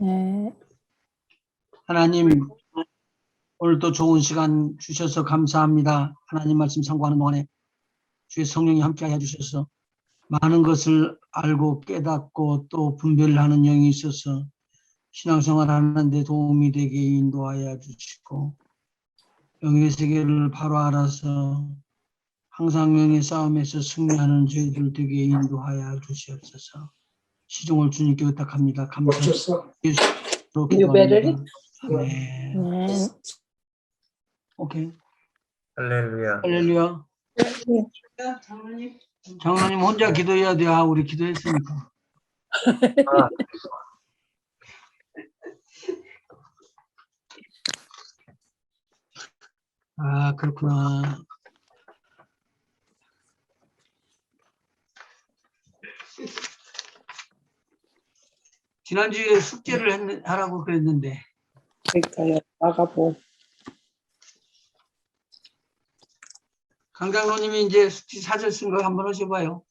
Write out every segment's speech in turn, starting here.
네. 하나님, 오늘도 좋은 시간 주셔서 감사합니다. 하나님 말씀 상고하는 동안에 주의 성령이 함께하여 주셔서 많은 것을 알고 깨닫고 또 분별하는 영이 있어서 신앙생활 하는 데 도움이 되게 인도하여 주시고, 영의 세계를 바로 알아서 항상 영의 싸움에서 승리하는 저희들 되게 인도하여 주시옵소서. 시종을 주님께 부탁합니다. 감사합니다. 예수로 기도합니다. 아멘. 네. 오케이. 할렐루야. 할렐루야. 장로님 혼자 기도해야 돼. 아, 우리 기도했으니까. 아, 그렇구나. 지난주에 숙제를 하라고 그랬는데. 그러니까요. 나가보. 강 장로님이 이제 숙제 사절 쓴 거 한번 하셔봐요.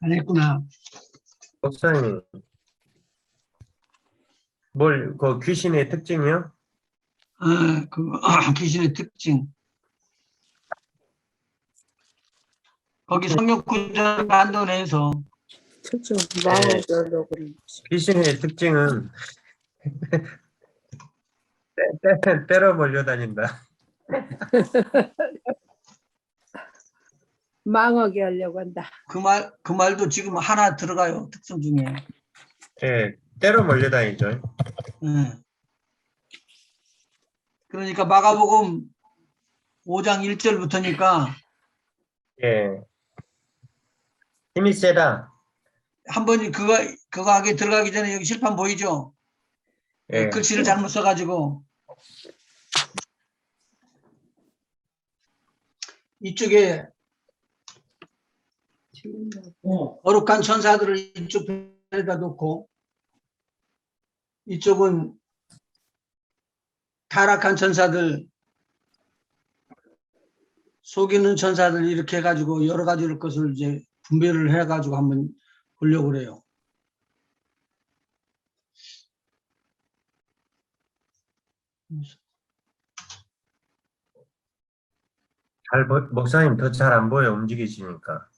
안 했구나. 목사님, 그 귀신의 특징이요? 아, 귀신의 특징. 거기 성경 구절 반도내에서 특징 마음을 열려고 그러는 거지. 귀신의 특징은 때려 몰려다닌다. 망하게 하려고 한다. 그 말도 지금 하나 들어가요. 특성 중에. 예, 때려 몰려다니죠. 예. 그러니까 마가복음 5장 1절부터니까 예, 힘이 세다. 한 번이 그거 하게 들어가기 전에 여기 실판 보이죠? 예, 글씨를 잘못 써가지고 이쪽에 거룩한 천사들을 이쪽에다 놓고 이쪽은 타락한 천사들, 속이는 천사들 이렇게 해가지고 여러 가지 것을 이제 분별을 해가지고 한번 보려고 그래요. 목사님 더 잘 안 보여, 움직이시니까.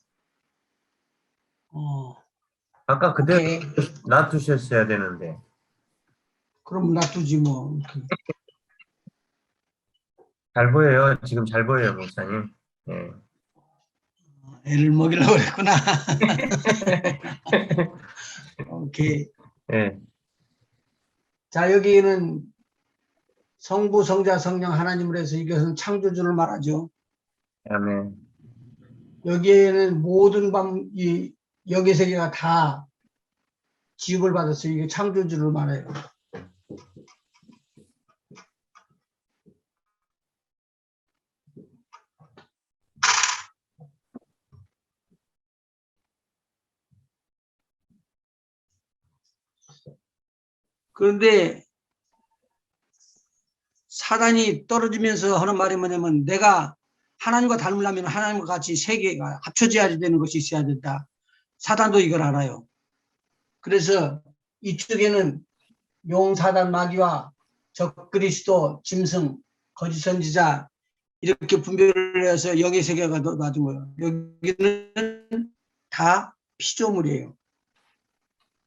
아까 그대로 오케이. 놔두셨어야 되는데. 그럼 놔두지 뭐. 잘 보여요. 지금 잘 보여요, 목사님. 예. 애를 먹이려고 그랬구나. 오케이. 예. 자, 여기는 성부, 성자, 성령 하나님으로 해서 이것은 창조주를 말하죠. 아멘. 여기에는 모든 이 영의 세계가 다 지육을 받았어요. 이게 창조주를 말해요. 그런데 사단이 떨어지면서 하는 말이 뭐냐면 내가 하나님과 닮으려면 하나님과 같이 세계가 합쳐져야 되는 것이 있어야 된다. 사단도 이걸 알아요. 그래서 이쪽에는 용, 사단, 마귀와 적그리스도, 짐승, 거짓 선지자 이렇게 분별을 해서 영의 세계가 놔둔 거예요. 여기는 다 피조물이에요.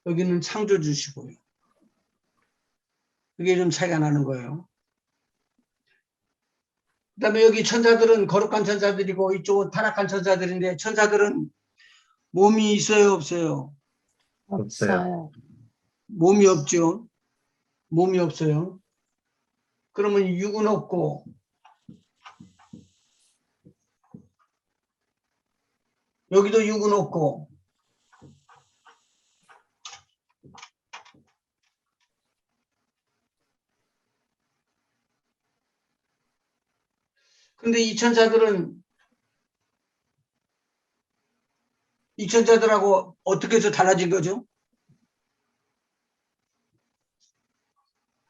여기는 창조주시고요. 그게 좀 차이가 나는 거예요. 그 다음에 여기 천사들은 거룩한 천사들이고 이쪽은 타락한 천사들인데 천사들은 몸이 있어요, 없어요? 없어요. 몸이 없죠. 몸이 없어요. 그러면 육은 없고 여기도 육은 없고 근데 이 천사들하고 어떻게 해서 달라진 거죠?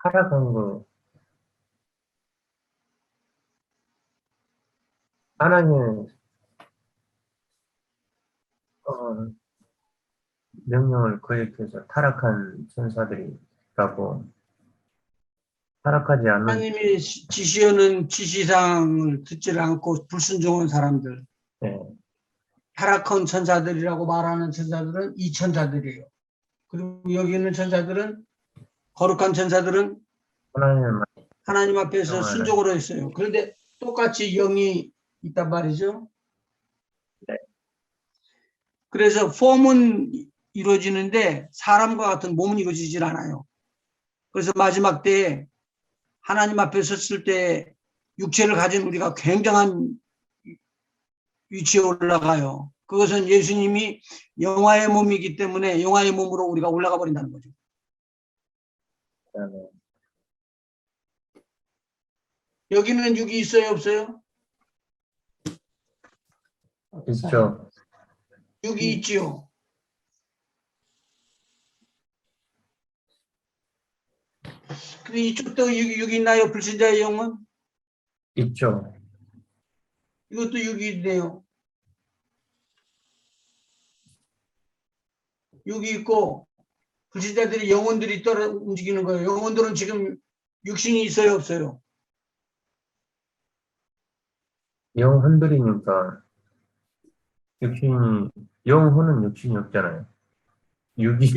타락한 거. 하나님, 명령을 거역해서 타락한 천사들이라고 타락하지 않는 하나님이 지시하는 지시사항을 듣지 않고 불순종한 사람들, 예, 타락한 천사들이라고 말하는 천사들은 이 천사들이에요. 그리고 여기 있는 천사들은 거룩한 천사들은 하나님을 하나님 앞에서 인정하는 순종을 했어요. 그런데 똑같이 영이 있단 말이죠. 네. 그래서 폼은 이루어지는데 사람과 같은 몸은 이루어지질 않아요. 그래서 마지막 때에 하나님 앞에 섰을 때 육체를 가진 우리가 굉장한 위치에 올라가요. 그것은 예수님이 영화의 몸이기 때문에 영화의 몸으로 우리가 올라가 버린다는 거죠. 여기는 육이 있어요, 없어요? 있죠. 육이 있지요. 근데 이쪽도 육이 있나요? 불신자의 영은? 있죠. 이것도 육이 있네요. 육이 있고 불신자들이 영혼들이 따라 움직이는 거예요. 영혼들은 지금 육신이 있어요, 없어요? 영혼들이니까 영혼은 육신이 없잖아요. 육이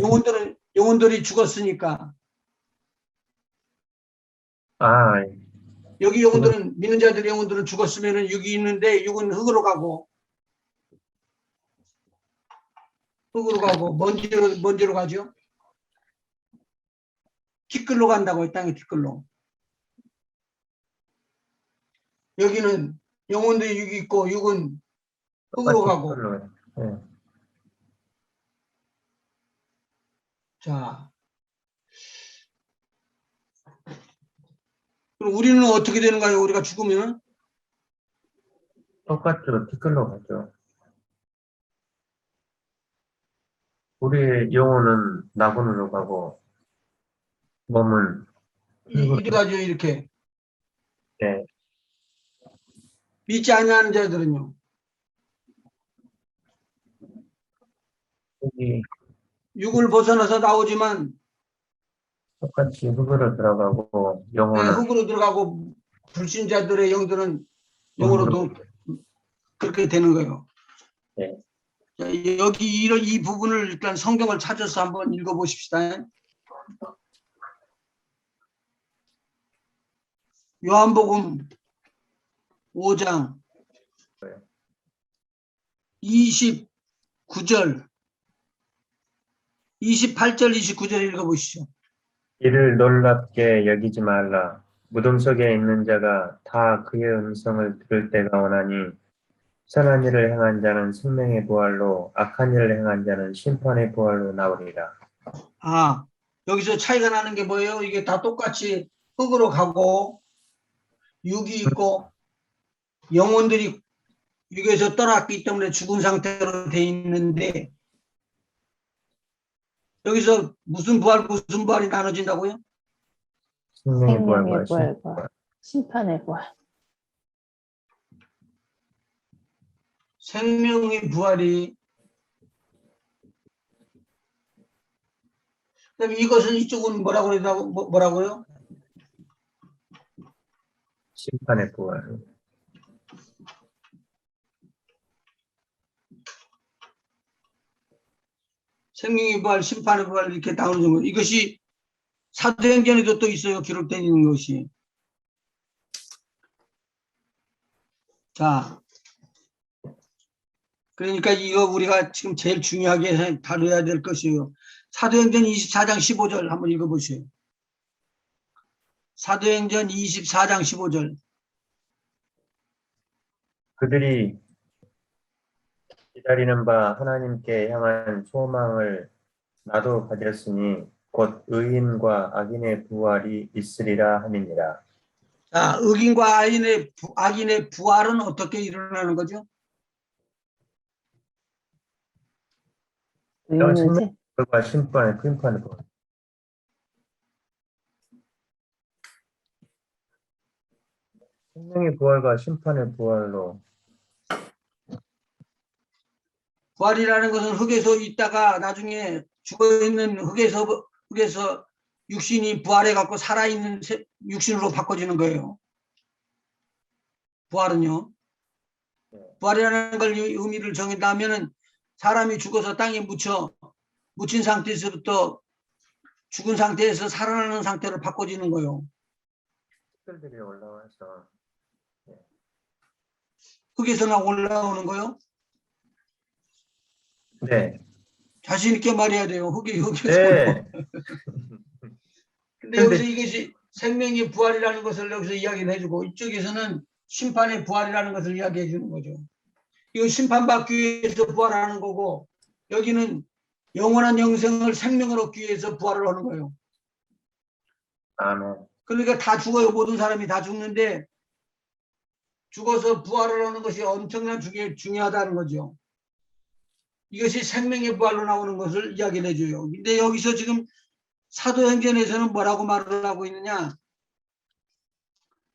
영혼들이 죽었으니까 아 여기 그건 영혼들은 믿는 자들의 영혼들은 죽었으면은 육이 있는데 육은 흙으로 가고 먼지로 가죠. 티끌로 간다고요. 땅의 티끌로. 여기는 영혼들이 육이 있고 육은 흙으로 똑같이 가고. 흘러요. 예. 자, 그럼 우리는 어떻게 되는가요? 우리가 죽으면 똑같죠. 티끌로 가죠. 우리의 영혼은 낙원으로 가고 몸은 흙으로 이리 가죠. 이렇게 네. 믿지 아니하는 자들은요. 여기 육을 벗어나서 나오지만 똑같이 흙으로 들어가고 영혼은 흙으로 들어가고 불신자들의 영들은 음부로 영으로도 그렇게 되는 거예요. 네. 자, 여기 이 부분을 일단 성경을 찾아서 한번 읽어보십시다. 요한복음 5장 29절, 28절, 29절 읽어보시죠. 이를 놀랍게 여기지 말라. 무덤 속에 있는 자가 다 그의 음성을 들을 때가 오나니 선한 일을 행한 자는 생명의 부활로 악한 일을 행한 자는 심판의 부활로 나오리라. 아, 여기서 차이가 나는 게 뭐예요? 이게 다 똑같이 흙으로 가고 육이 있고 영혼들이 육에서 떠났기 때문에 죽은 상태로 돼 있는데 여기서 무슨 부활이 나눠진다고요? 생명의 부활과 생명의 부활과 심판의 부활. 생명의 부활이 그럼 이것은 이쪽은 뭐라고요? 심판의 부활. 생명의 부활, 심판의 부활 이렇게 나오는 거. 이것이 사도행전에도 또 있어요. 기록되어 있는 것이. 자, 그러니까 이거 우리가 지금 제일 중요하게 다뤄야 될 것이에요. 사도행전 24장 15절 한번 읽어보세요. 사도행전 24장 15절. 그들이 기다리는 바 하나님께 향한 소망을 나도 가졌으니 곧 의인과 악인의 부활이 있으리라 함이니라. 자, 의인과 악인의 부활은 어떻게 일어나는 거죠? 의인은 생명과 심판의 부활. 생명의 부활과 심판의 부활로 부활이라는 것은 흙에서 있다가 나중에 죽어있는 흙에서 육신이 부활해갖고 살아있는 육신으로 바꿔지는 거예요. 부활은요. 부활이라는 걸 의미를 정한다면은 사람이 죽어서 땅에 묻힌 상태에서부터 죽은 상태에서 살아나는 상태로 바꿔지는 거예요. 특별들이 올라와서 흙에서나 올라오는 거요? 네. 자신 있게 말해야 돼요. 흙에서. 네. 근데 여기서 이것이 생명의 부활이라는 것을 여기서 이야기를 해주고 이쪽에서는 심판의 부활이라는 것을 이야기해 주는 거죠. 이거 심판받기 위해서 부활하는 거고 여기는 영원한 영생을 생명을 얻기 위해서 부활을 하는 거예요. 아멘. 그러니까 다 죽어요. 모든 사람이 다 죽는데 죽어서 부활을 하는 것이 엄청난 중요하다는 거죠. 이것이 생명의 부활로 나오는 것을 이야기를 해줘요. 근데 여기서 지금 사도행전에서는 뭐라고 말을 하고 있느냐?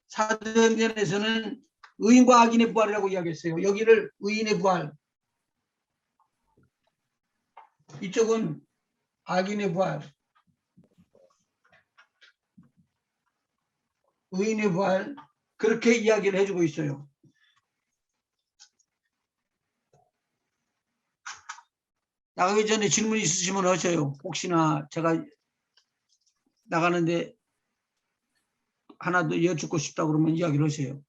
사도행전에서는 의인과 악인의 부활이라고 이야기했어요. 여기를 의인의 부활, 이쪽은 악인의 부활, 의인의 부활, 그렇게 이야기를 해주고 있어요. 나가기 전에 질문 있으시면 하셔요. 혹시나 제가 나가는데 하나 더 여쭙고 싶다 그러면 이야기를 하세요.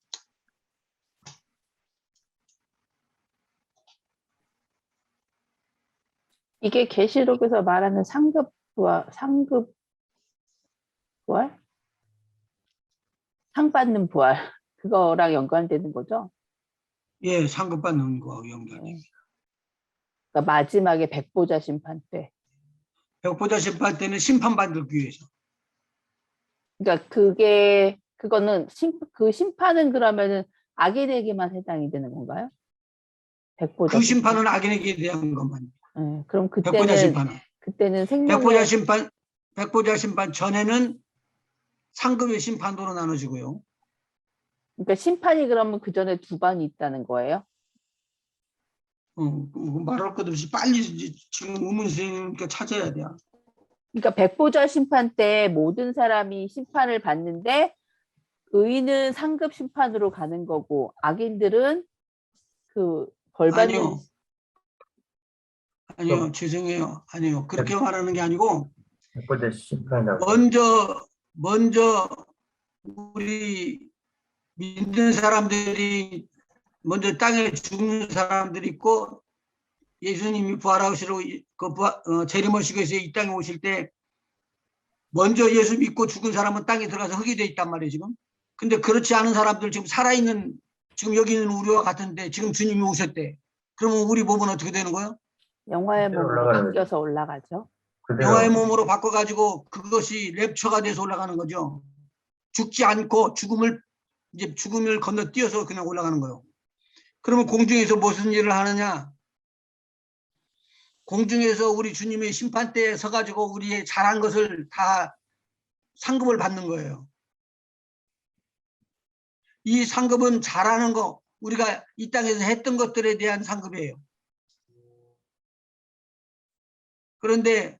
이게 계시록에서 말하는 상급 부활, 상 받는 부활, 그거랑 연관되는 거죠? 예, 상급받는 거하고 연관이. 그러니까 마지막에 백보자 심판 때. 백보자 심판 때는 심판받기 위해서. 그러니까 그거는 그 심판은 그러면은 악인에게만 해당이 되는 건가요? 백보자 그 심판은 악인에게 대한 것만. 네, 그럼 백보자 심판은. 그때는 생명의 백보자 심판 전에는 상급의 심판도로 나눠지고요. 그러니까 심판이 그러면 그 전에 두 번이 있다는 거예요? 말할 것 없이 빨리 지금 의문스러우니까 찾아야 돼요. 그러니까 백보자 심판 때 모든 사람이 심판을 받는데 의인은 상급 심판으로 가는 거고 악인들은 그 벌 받는. 아니요, 죄송해요. 아니요, 그렇게 말하는 게 아니고 백보자 심판하고 먼저 우리 믿는 사람들이 먼저 땅에 죽는 사람들이 있고 예수님이 부활하시러 재림하시고서 이 땅에 오실 때 먼저 예수 믿고 죽은 사람은 땅에 들어가서 흙이 돼 있단 말이에요 지금. 근데 그렇지 않은 사람들 지금 살아있는 지금 여기 있는 우리와 같은데 지금 주님이 오셨대. 그러면 우리 몸은 어떻게 되는 거예요? 영화의 몸으로 올라가는 바뀌어서 올라가죠. 영화의 몸으로 바꿔가지고 그것이 랩처가 돼서 올라가는 거죠. 죽지 않고 죽음을 건너뛰어서 그냥 올라가는 거예요. 그러면 공중에서 무슨 일을 하느냐? 공중에서 우리 주님의 심판대에 서가지고 우리의 잘한 것을 다 상급을 받는 거예요. 이 상급은 잘하는 거, 우리가 이 땅에서 했던 것들에 대한 상급이에요. 그런데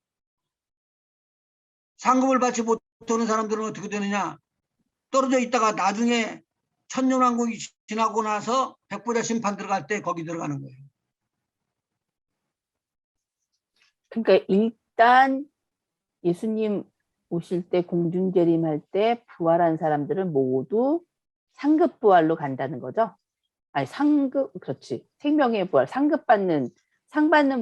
상급을 받지 못하는 사람들은 어떻게 되느냐? 떨어져 있다가 나중에 천년왕국이 지나고 나서 백보자 심판 들어갈 때 거기 들어가는 거예요. 그러니까 일단 예수님 오실 때 공중재림할 때 부활한 사람들은 모두 상급 부활로 간다는 거죠? 아니 그렇지. 생명의 부활, 상 받는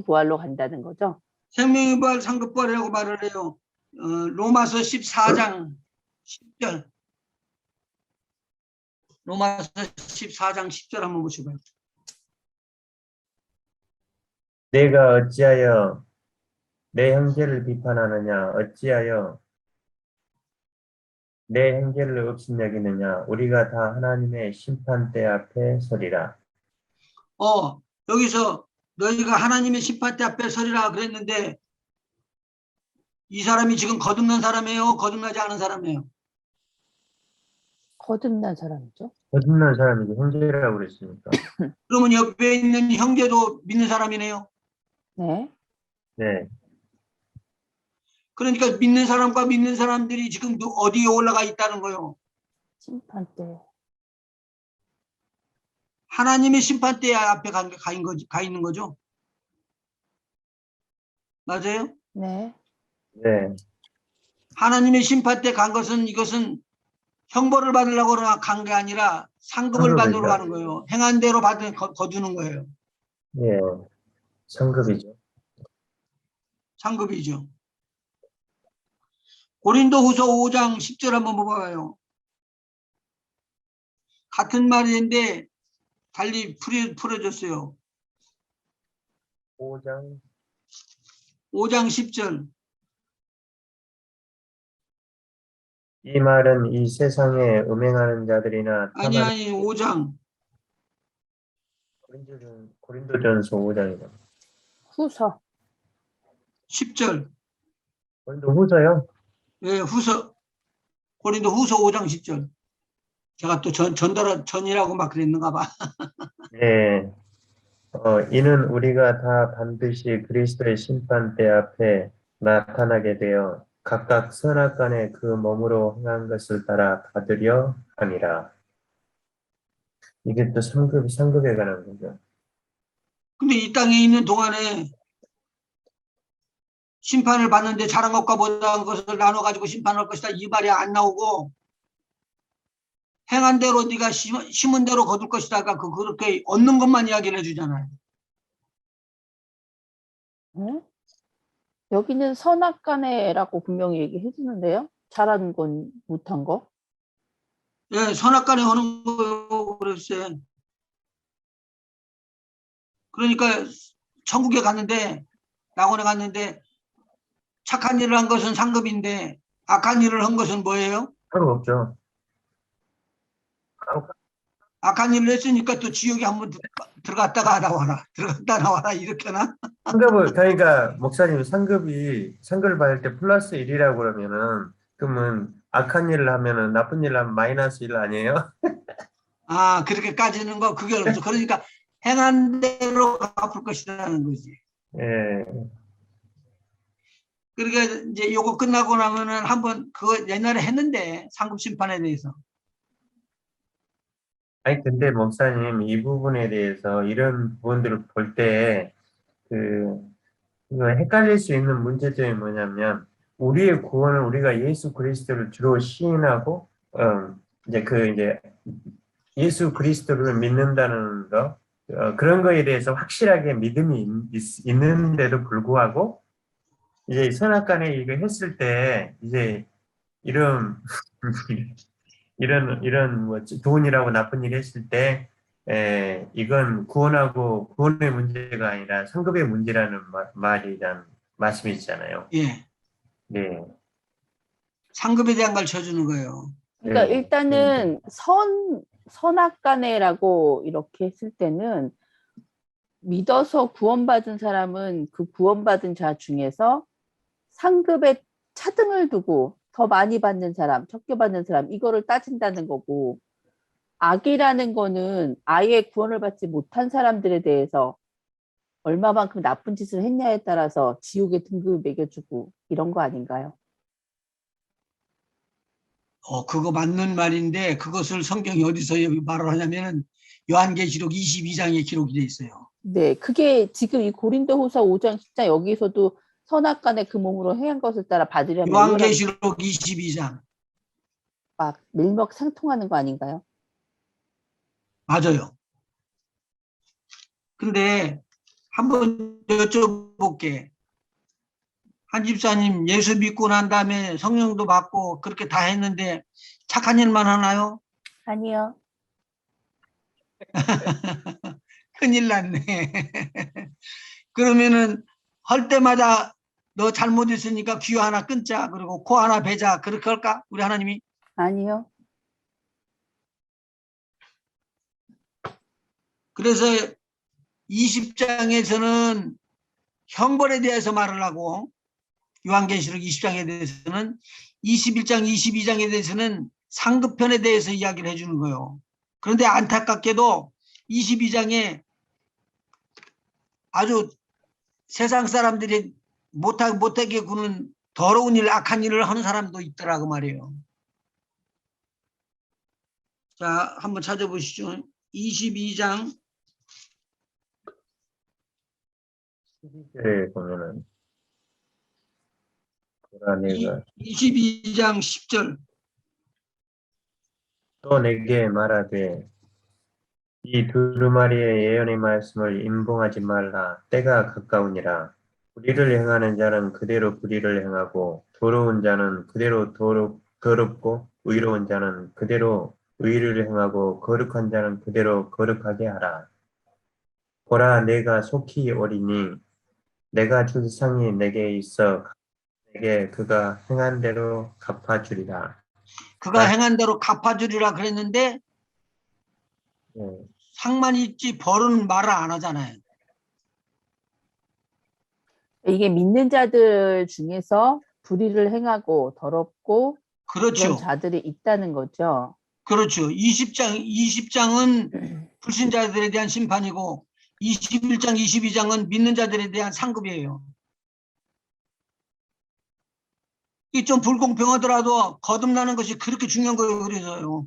부활로 간다는 거죠? 생명의 부활, 상급 부활이라고 말을 해요. 로마서 14장 10절. 로마서 14장 10절 한번 보시고요. 내가 어찌하여 내 형제를 비판하느냐? 어찌하여 내 형제를 업신여기느냐? 우리가 다 하나님의 심판대 앞에 서리라. 여기서 너희가 하나님의 심판대 앞에 서리라 그랬는데 이 사람이 지금 거듭난 사람이에요? 거듭나지 않은 사람이에요? 거듭난 사람이죠. 거듭난 사람이 형제라고 그랬으니까. 그러면 옆에 있는 형제도 믿는 사람이네요? 네. 네. 그러니까 믿는 사람과 믿는 사람들이 지금 어디에 올라가 있다는 거예요. 심판대. 하나님의 심판대 앞에 가 있는 거죠. 맞아요? 네. 네. 하나님의 심판대 간 것은 이것은 형벌을 받으려고 간 게 아니라 상급을 받으러 상급이죠. 가는 거예요. 행한 대로 거두는 거예요. 예. 상급이죠. 상급이죠. 고린도후서 5장 10절 한번 봐봐요. 같은 말인데 달리 풀어줬어요. 5장 5장 10절. 이 말은 이 세상에 음행하는 자들이나 아니 5장 고린도전서 5장이다. 후서. 10절. 고린도후서요? 예, 고린도후서 5장 10절. 제가 또 전이라고 막 그랬는가 봐. 네. 이는 우리가 다 반드시 그리스도의 심판대 앞에 나타나게 되어 각각 선악간에 그 몸으로 행한 것을 따라 받으려 함이라. 이게 또 상급에 관한 거죠. 근데 이 땅에 있는 동안에 심판을 받는데 잘한 것과 못한 것을 나눠가지고 심판할 것이다 이 말이 안 나오고 행한 대로 네가 심은 대로 거둘 것이다가 그렇게 얻는 것만 이야기를 해주잖아요. 네? 여기는 선악간에라고 분명히 얘기해 주는데요. 잘한 건 못한 거. 예, 선악간에 오는 거요 그랬어요. 그러니까 천국에 갔는데 낙원에 갔는데 착한 일을 한 것은 상급인데 악한 일을 한 것은 뭐예요? 상관없죠. 악한 일을 했으니까 또 지옥에 한번 들어갔다가 나와라. 들어갔다 나와라 이렇게나? 그러니까 목사님 상급을 받을 때 플러스 1이라고 그러면 악한 일을 하면은 나쁜 일을 하면 마이너스 1 아니에요? 아, 그렇게 까지는 거 그게 없어. 그러니까 행한 대로 갚을 것이라는 거지. 예. 그러니까 이제 요거 끝나고 나면은 한번 그거 옛날에 했는데 상급 심판에 대해서. 아니, 근데 목사님, 이 부분에 대해서 이런 부분들을 볼 때, 이거 헷갈릴 수 있는 문제점이 뭐냐면, 우리의 구원은 우리가 예수 그리스도를 주로 시인하고, 이제 예수 그리스도를 믿는다는 거, 그런 거에 대해서 확실하게 믿음이 있는데도 불구하고, 이제 선악간에 이거 했을 때, 이제 이런, 이런 뭐 좋은 일하고 나쁜 일 했을 때, 이건 구원의 문제가 아니라 상급의 문제라는 말씀이잖아요. 예. 네. 상급에 대한 걸 쳐주는 거예요. 그러니까 네. 일단은 선악간에라고 이렇게 했을 때는 믿어서 구원받은 사람은 그 구원받은 자 중에서 상급에 차등을 두고 더 많이 받는 사람, 적게 받는 사람 이거를 따진다는 거고 악이라는 거는 아예 구원을 받지 못한 사람들에 대해서 얼마만큼 나쁜 짓을 했냐에 따라서 지옥의 등급을 매겨주고 이런 거 아닌가요? 그거 맞는 말인데 그것을 성경이 어디서 말을 하냐면은 요한계시록 22장에 기록이 돼 있어요. 네, 그게 지금 이 고린도후서 5장 10장 여기서도 선악간에 그 몸으로 행한 것을 따라 받으려면 이거랑 요한계시록 22장. 막 밀맥상통하는 거 아닌가요? 맞아요. 근데 한번 여쭤볼게. 한 집사님 예수 믿고 난 다음에 성령도 받고 그렇게 다 했는데 착한 일만 하나요? 아니요. 큰일 났네. 그러면은 할 때마다 너 잘못했으니까 귀 하나 끊자 그리고 코 하나 베자 그렇게 할까? 우리 하나님이? 아니요. 그래서 20장에서는 형벌에 대해서 말을 하고 요한계시록 20장에 대해서는 21장, 22장에 대해서는 상급편에 대해서 이야기를 해주는 거예요. 그런데 안타깝게도 22장에 아주 세상 사람들이 못하게 구는 더러운 일, 악한 일을 하는 사람도 있더라고 말이에요. 자, 한번 찾아보시죠. 22장 12절에 보면은 보라 내가 22장 10절. 또 내게 말하되 이 두루마리의 예언의 말씀을 임봉하지 말라. 때가 가까우니라. 불의를 행하는 자는 그대로 불의를 행하고 더러운 자는 그대로 더럽고 의로운 자는 그대로 의를 행하고 거룩한 자는 그대로 거룩하게 하라. 보라 내가 속히 오리니 내가 줄 상이 내게 있어 내게 그가 행한 대로 갚아주리라. 그가 행한 대로 갚아주리라 그랬는데 예, 상만 있지 벌은 말을 안 하잖아요. 이게 믿는 자들 중에서 불의를 행하고 더럽고 그런 그렇죠. 자들이 있다는 거죠. 그렇죠. 20장은 불신자들에 대한 심판이고 21장, 22장은 믿는 자들에 대한 상급이에요. 이게 좀 불공평하더라도 거듭나는 것이 그렇게 중요한 거예요. 그래서요.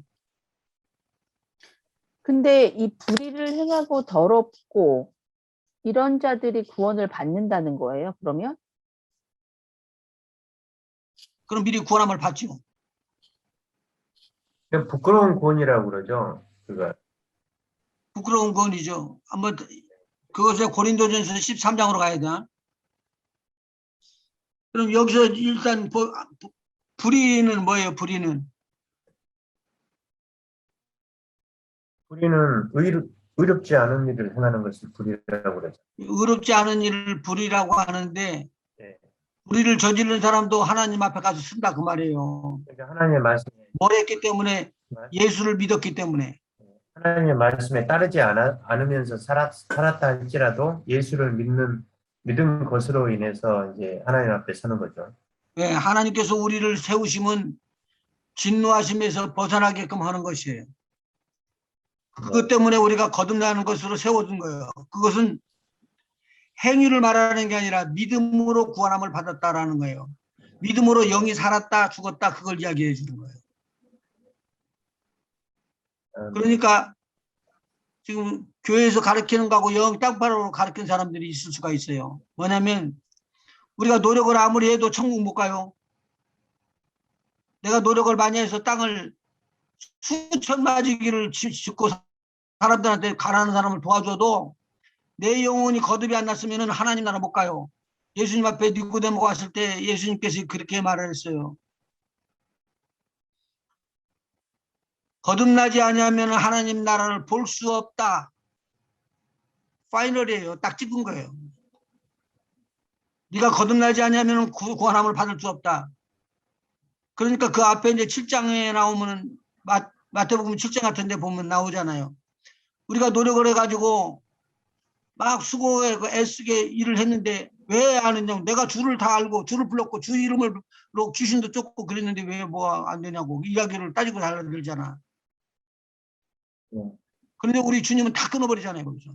근데 이 불의를 행하고 더럽고 이런 자들이 구원을 받는다는 거예요, 그러면? 그럼 미리 구원함을 받죠. 그냥 부끄러운 구원이라고 그러죠. 그가 부끄러운 구원이죠. 한번 그것에 고린도전서 13장으로 가야 돼. 그럼 여기서 일단 불의는 뭐예요? 불의는 불의는 의롭지 않은 일을 행하는 것을 불의라고 그러죠. 의롭지 않은 일을 불의라고 하는데 예. 불의를 저지른 사람도 하나님 앞에 가서 쓴다 그 말이에요. 그러니까 하나님의 말씀에 뭘 했기 때문에? 예수를 믿었기 때문에. 하나님의 말씀에 따르지 않으면서 살았다 할지라도 예수를 믿은 것으로 인해서 이제 하나님 앞에 서는 거죠. 예, 하나님께서 우리를 세우심은 진노하심에서 벗어나게끔 하는 것이에요. 그것 때문에 우리가 거듭나는 것으로 세워둔 거예요. 그것은 행위를 말하는 게 아니라 믿음으로 구원함을 받았다라는 거예요. 믿음으로 영이 살았다 죽었다 그걸 이야기해 주는 거예요. 그러니까 지금 교회에서 가르치는 거하고 영 땅바로 가르치는 사람들이 있을 수가 있어요. 뭐냐면 우리가 노력을 아무리 해도 천국 못 가요. 내가 노력을 많이 해서 땅을 수천 마지기를 짓고 사람들한테 가라는 사람을 도와줘도 내 영혼이 거듭이 안 났으면 하나님 나라 못 가요. 예수님 앞에 니고데모가 왔을 때 예수님께서 그렇게 말을 했어요. 거듭나지 아니하면 하나님 나라를 볼 수 없다. 파이널이에요. 딱 찍은 거예요. 네가 거듭나지 아니하면 구원함을 받을 수 없다. 그러니까 그 앞에 이제 7장에 나오면은 마태복음 7장 같은 데 보면 나오잖아요. 우리가 노력을 해가지고 막 수고해 애쓰게 일을 했는데 왜 안 했냐고. 내가 주를 다 알고 주를 불렀고 주 이름을 귀신도 쫓고 그랬는데 왜 뭐 안 되냐고 이야기를 따지고 달라들잖아. 그런데 우리 주님은 다 끊어버리잖아요. 거기서.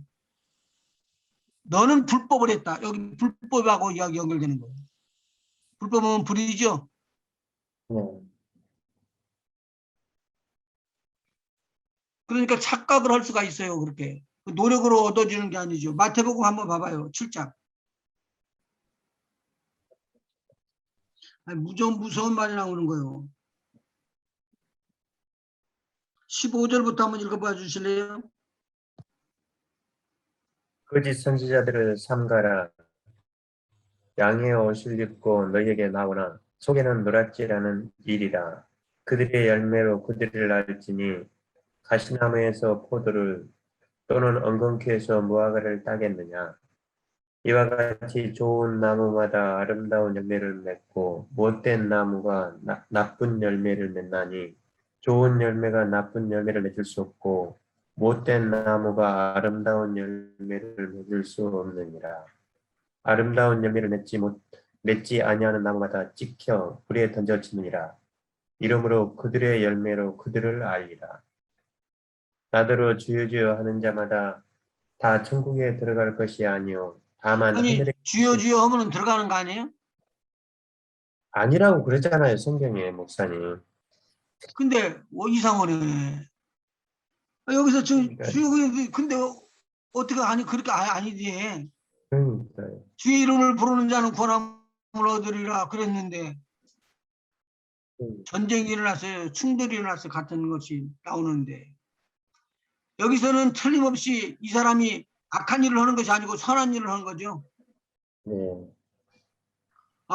너는 불법을 했다. 여기 불법하고 이야기 연결되는 거예요. 불법은 불이죠. 그러니까 착각을 할 수가 있어요. 그렇게. 노력으로 얻어지는 게 아니죠. 마태복음 한번 봐봐요. 7장. 아니, 무서운 말이 나오는 거예요. 15절부터 한번 읽어봐 주실래요? 거짓 선지자들을 삼가라. 양의 옷을 입고 너희에게 나오나 속에는 노랗지라는 일이라. 그들의 열매로 그들을 알지니 가시나무에서 포도를 또는 엉겅퀴에서 무화과를 따겠느냐. 이와 같이 좋은 나무마다 아름다운 열매를 맺고 못된 나무가 나쁜 열매를 맺나니 좋은 열매가 나쁜 열매를 맺을 수 없고 못된 나무가 아름다운 열매를 맺을 수 없느니라. 아름다운 열매를 맺지 아니하는 나무마다 찍혀 불에 던져지느니라. 이러므로 그들의 열매로 그들을 알리라. 나더러 주여 주여 하는 자마다 다 천국에 들어갈 것이 아니요 다만 아니 하늘에 주여 계신 주여 하면은 들어가는 거 아니에요? 아니라고 그러잖아요, 성경에 목사님. 근데 이상하네. 여기서 그러니까, 주여 근데 어떻게 아니 그렇게 아니지. 그러니까요. 주의 이름을 부르는 자는 권함을 얻으리라 그랬는데 전쟁이 일어났어요. 충돌이 일어났어요. 같은 것이 나오는데 여기서는 틀림없이 이 사람이 악한 일을 하는 것이 아니고 선한 일을 하는 거죠. 네.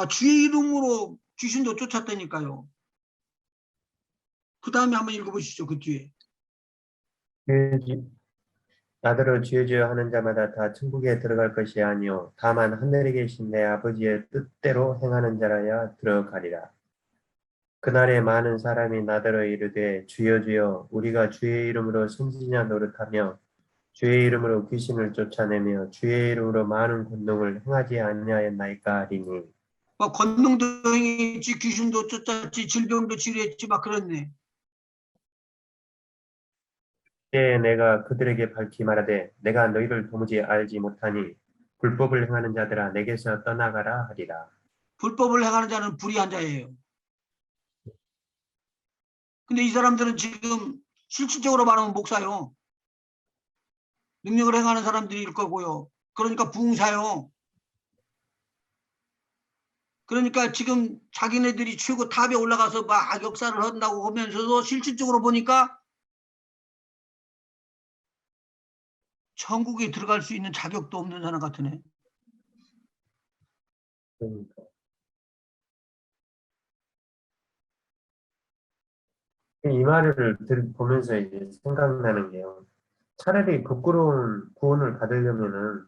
주의 이름으로 귀신도 쫓았다니까요. 그 다음에 한번 읽어보시죠. 그 뒤에. 주의 주- 나더러 주여 주여 하는 자마다 다 천국에 들어갈 것이 아니요 다만 하늘에 계신 내 아버지의 뜻대로 행하는 자라야 들어가리라. 그날에 많은 사람이 나더러 이르되 주여 주여 우리가 주의 이름으로 선지자 노릇하며 주의 이름으로 귀신을 쫓아내며 주의 이름으로 많은 권능을 행하지 아니하였나이까 하리니. 막 권능도 행했지, 귀신도 쫓았지, 질병도 치료했지, 막 그랬네. 그때 내가 그들에게 밝히 말하되 내가 너희를 도무지 알지 못하니 불법을 행하는 자들아 내게서 떠나가라 하리라. 불법을 행하는 자는 불의한 자예요. 근데 이 사람들은 지금 실질적으로 말하면 목사요. 능력을 행하는 사람들일 거고요. 그러니까 부흥사요. 그러니까 지금 자기네들이 최고 탑에 올라가서 막 역사를 한다고 하면서도 실질적으로 보니까 천국에 들어갈 수 있는 자격도 없는 사람 같으네. 그러니까. 이 말을 보면서 이제 생각나는 게요. 차라리 부끄러운 구원을 받으려면은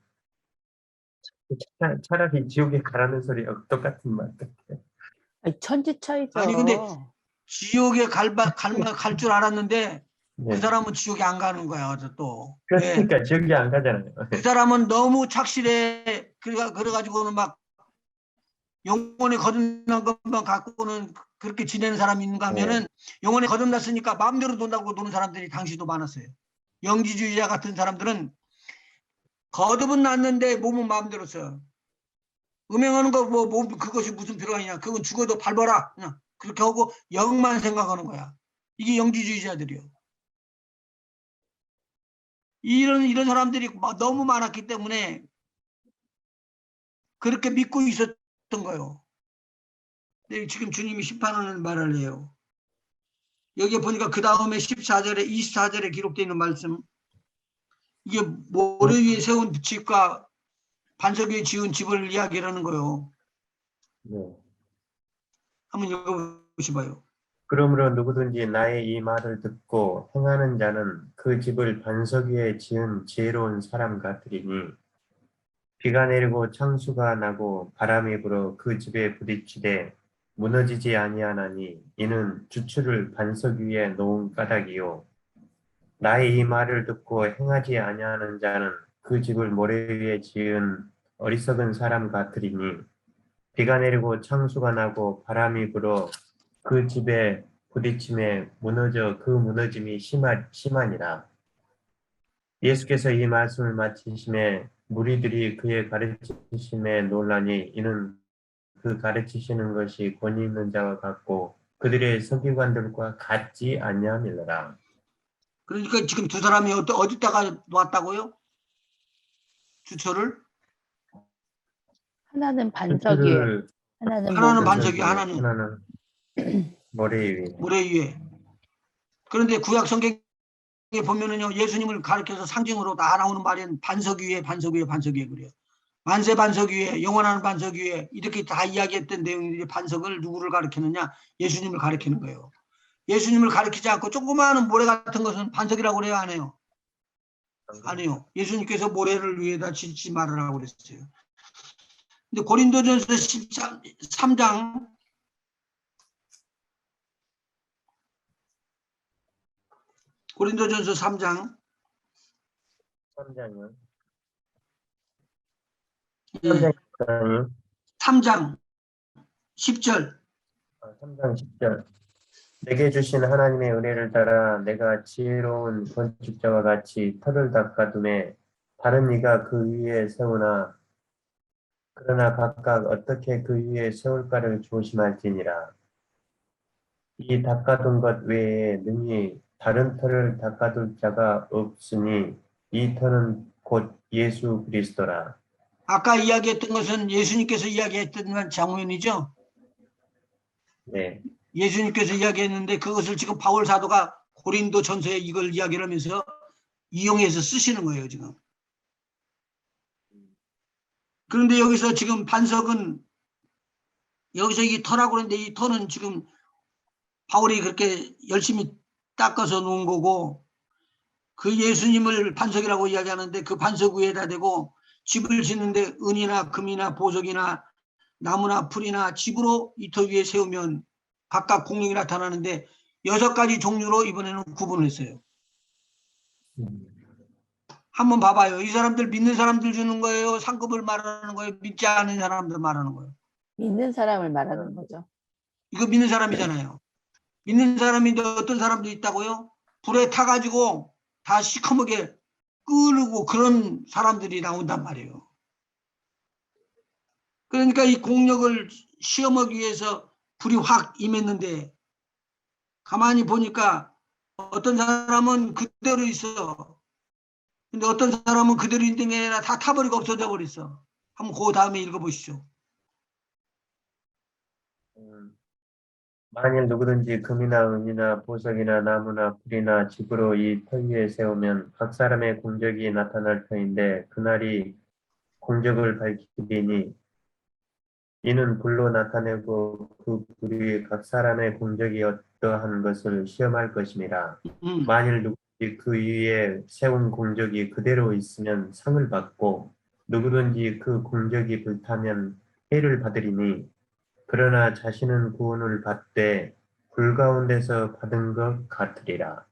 차라리 지옥에 가라는 소리하고 똑같은 말 같아요. 아니, 천지차이죠. 아니 근데 지옥에 갈 줄 알았는데 그 네. 사람은 지옥에 안 가는 거야. 또. 왜? 그러니까 지옥에 안 가잖아요. 그 사람은 너무 착실해. 그래가지고는 막 영혼에 거듭난 것만 갖고는 그렇게 지내는 사람이 있는가 네. 하면은 영혼에 거듭났으니까 마음대로 논다고 노는 사람들이 당시도 많았어요. 영지주의자 같은 사람들은 거듭은 났는데 몸은 마음대로 써요. 음행하는 거 그것이 무슨 필요가 있냐. 그건 죽어도 밟아라. 그냥 그렇게 하고 영만 생각하는 거야. 이게 영지주의자들이요. 이런 사람들이 너무 많았기 때문에 그렇게 믿고 있었던 거예요. 근데 지금 주님이 심판하는 말을 해요. 여기 보니까 그 다음에 14절에 24절에 기록되어 있는 말씀, 이게 모래 위에 세운 집과 반석 위에 지은 집을 이야기하는 거예요. 네. 한번 읽어보시봐요. 그러므로 누구든지 나의 이 말을 듣고 행하는 자는 그 집을 반석 위에 지은 지혜로운 사람 같으리니 비가 내리고 창수가 나고 바람이 불어 그 집에 부딪히되 무너지지 아니하나니 이는 주추를 반석 위에 놓은 까닭이요 나의 이 말을 듣고 행하지 아니하는 자는 그 집을 모래 위에 지은 어리석은 사람 같으리니 비가 내리고 창수가 나고 바람이 불어 그 집에 부딪힘에 무너져 그 무너짐이 심하니라. 예수께서 이 말씀을 마치심에 무리들이 그의 가르치심에 놀라니 이는 그 가르치시는 것이 권위 있는 자와 같고 그들의 서기관들과 같지 아니함이라. 그러니까 지금 두 사람이 어디다가 놨다고요? 주처를? 하나는 반석 위에, 주추를 하나는 하나는 모래. 반석 위에, 하나는 하나는 모래 위에. 모래 위에. 그런데 구약 성경에 보면은요, 예수님을 가르쳐서 상징으로 다 나오는 말은 반석 위에, 반석 위에, 반석 위에 그래요. 만세 반석 위에, 영원한 반석 위에 이렇게 다 이야기했던 내용들이 반석을 누구를 가리키느냐? 예수님을 가리키는 거예요. 예수님을 가리키지 않고 조그마한 모래 같은 것은 반석이라고 그래요, 안 해요? 아니요. 예수님께서 모래를 위에다 짓지 말으라고 그랬어요. 근데 고린도전서 13장 고린도전서 3장 3장이요. 예, 3장이요. 3장 10절 3장 10절. 내게 주신 하나님의 은혜를 따라 내가 지혜로운 건축자와 같이 터를 닦아둠에 다른 이가 그 위에 세우나 그러나 각각 어떻게 그 위에 세울까를 조심할지니라. 이 닦아둔 것 외에 능히 다른 터를 닦아둘 자가 없으니 이 터는 곧 예수 그리스도라. 아까 이야기했던 것은 예수님께서 이야기했던 장면이죠. 네, 예수님께서 이야기했는데 그것을 지금 바울 사도가 고린도 전서에 이걸 이야기를 하면서 이용해서 쓰시는 거예요, 지금. 그런데 여기서 지금 반석은 여기서 이 터라고 그러는데 이 터는 지금 바울이 그렇게 열심히 닦아서 놓은 거고 그 예수님을 반석이라고 이야기하는데 그 반석 위에다 대고 집을 짓는데 은이나 금이나 보석이나 나무나 풀이나 집으로 이 터 위에 세우면 각각 공력이 나타나는데 6가지 종류로 이번에는 구분을 했어요. 한번 봐봐요. 이 사람들 믿는 사람들 주는 거예요? 상급을 말하는 거예요? 믿지 않는 사람들 말하는 거예요? 믿는 사람을 말하는 거죠. 이거 믿는 사람이잖아요. 믿는 사람인데 어떤 사람도 있다고요? 불에 타가지고 다 시커멓게 끓고 그런 사람들이 나온단 말이에요. 그러니까 이 공력을 시험하기 위해서 불이 확 임했는데 가만히 보니까 어떤 사람은 그대로 있어. 근데 어떤 사람은 그대로 있는 게 아니라 다 타버리고 없어져 버렸어. 한번 그 다음에 읽어보시죠. 음, 만일 누구든지 금이나 은이나 보석이나 나무나 풀이나 집으로 이 터 위에 세우면 각 사람의 공적이 나타날 터인데 그날이 공적을 밝히리니 이는 불로 나타내고 그 불이 각 사람의 공적이 어떠한 것을 시험할 것임이라. 음. 만일 누구든지 그 위에 세운 공적이 그대로 있으면 상을 받고 누구든지 그 공적이 불타면 해를 받으리니 그러나 자신은 구원을 받되 불 가운데서 받은 것 같으리라.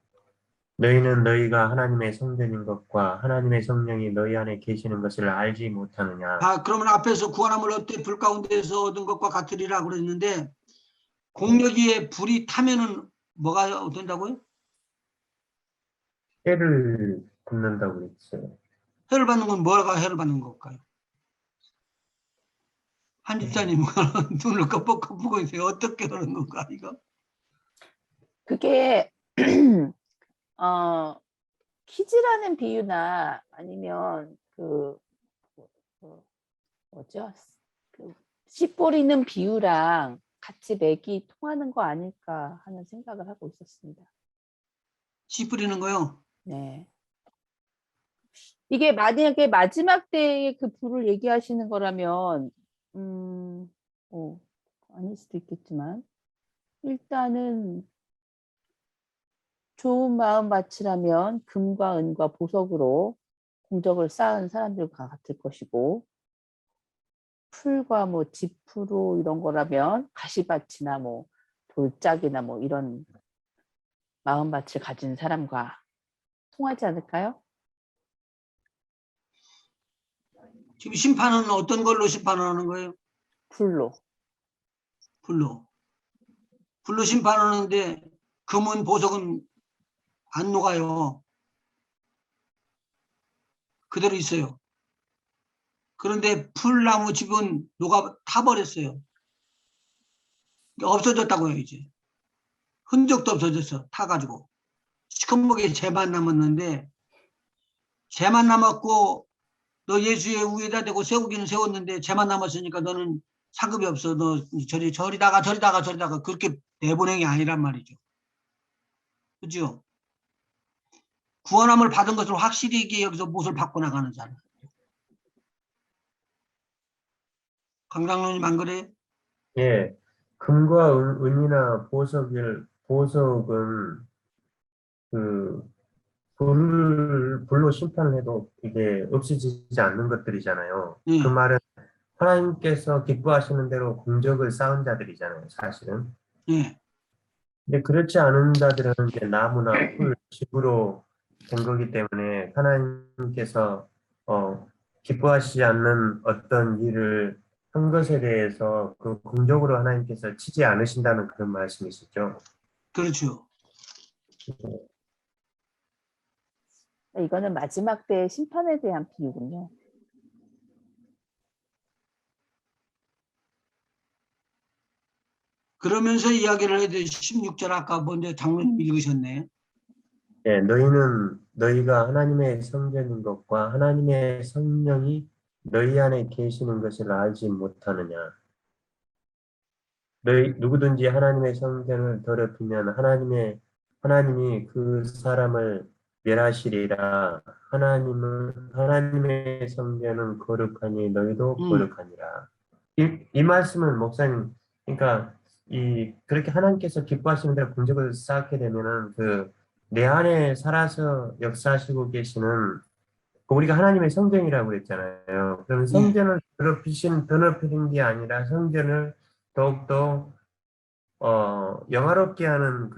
너희는 너희가 하나님의 성전인 것과 하나님의 성령이 너희 안에 계시는 것을 알지 못하느냐. 그러면 앞에서 구원함을 얻되 불 가운데서 얻은 것과 같으리라 그랬는데 네. 공력이에 불이 타면은 뭐가 된다고요? 해를 받는다고 그랬어요. 해를 받는 건 뭐가 해를 받는 걸까요? 한 집사님 눈을 껌뻑껌뻑 있어요. 어떻게 그런 건가 이거? 그게 키즈라는 비유나 아니면 뭐죠? 씨 뿌리는 비유랑 같이 맥이 통하는 거 아닐까 하는 생각을 하고 있었습니다. 씨 뿌리는 거요. 네. 이게 만약에 마지막 때의 그 불을 얘기하시는 거라면, 아닐 수도 있겠지만, 일단은 좋은 마음 밭이라면 금과 은과 보석으로 공적을 쌓은 사람들과 같을 것이고, 풀과 뭐 지푸로 이런 거라면 가시밭이나 뭐 돌짝이나 뭐 이런 마음밭을 가진 사람과 통하지 않을까요? 지금 심판은 어떤 걸로 심판을 하는 거예요? 불로. 불로. 불로 심판하는데 금은 보석은 안 녹아요. 그대로 있어요. 그런데 풀나무 집은 녹아 타버렸어요. 없어졌다고요 이제. 흔적도 없어졌어. 타가지고. 시커멓게 재만 남았는데 재만 남았고 너 예수의 위에다 대고 세우기는 세웠는데 재만 남았으니까 너는 상급이 없어. 너 저리다가 그렇게 내보내기 아니란 말이죠. 그죠? 구원함을 받은 것을 확실히 이게 여기서 못을 받고 나가는 사람. 강장로님 안 그래요? 예, 금과 은이나 보석은 그 불로 심판을 해도 이게 없어지지 않는 것들이잖아요. 그 예, 말은 하나님께서 기뻐하시는 대로 공적을 쌓은 자들이잖아요, 사실은. 예. 근데 그렇지 않은 자들은 이제 나무나 풀, 집으로 된 거기 때문에 하나님께서 기뻐하시지 않는 어떤 일을 한 것에 대해서 그 공적으로 하나님께서 치지 않으신다는 그런 말씀이시죠. 그렇죠. 이거는 마지막 때의 심판에 대한 비유군요. 그러면서 이야기를 해야 돼. 16절 아까 먼저 장로님 읽으셨네. 예, 너희가 하나님의 성전인 것과 하나님의 성령이 너희 안에 계시는 것을 알지 못하느냐. 누구든지 하나님의 성전을 더럽히면 하나님이 그 사람을 멸하시리라. 하나님의 성전은 거룩하니 너희도 거룩하니라. 이 말씀은 목사님, 그러니까 그렇게 하나님께서 기뻐하시는 대로 공적을 쌓게 되면은 내 안에 살아서 역사하시고 계시는 우리가 하나님의 성전이라고 그랬잖아요. 그럼 성전을 더럽히는 게 아니라 성전을 더욱더 영화롭게 하는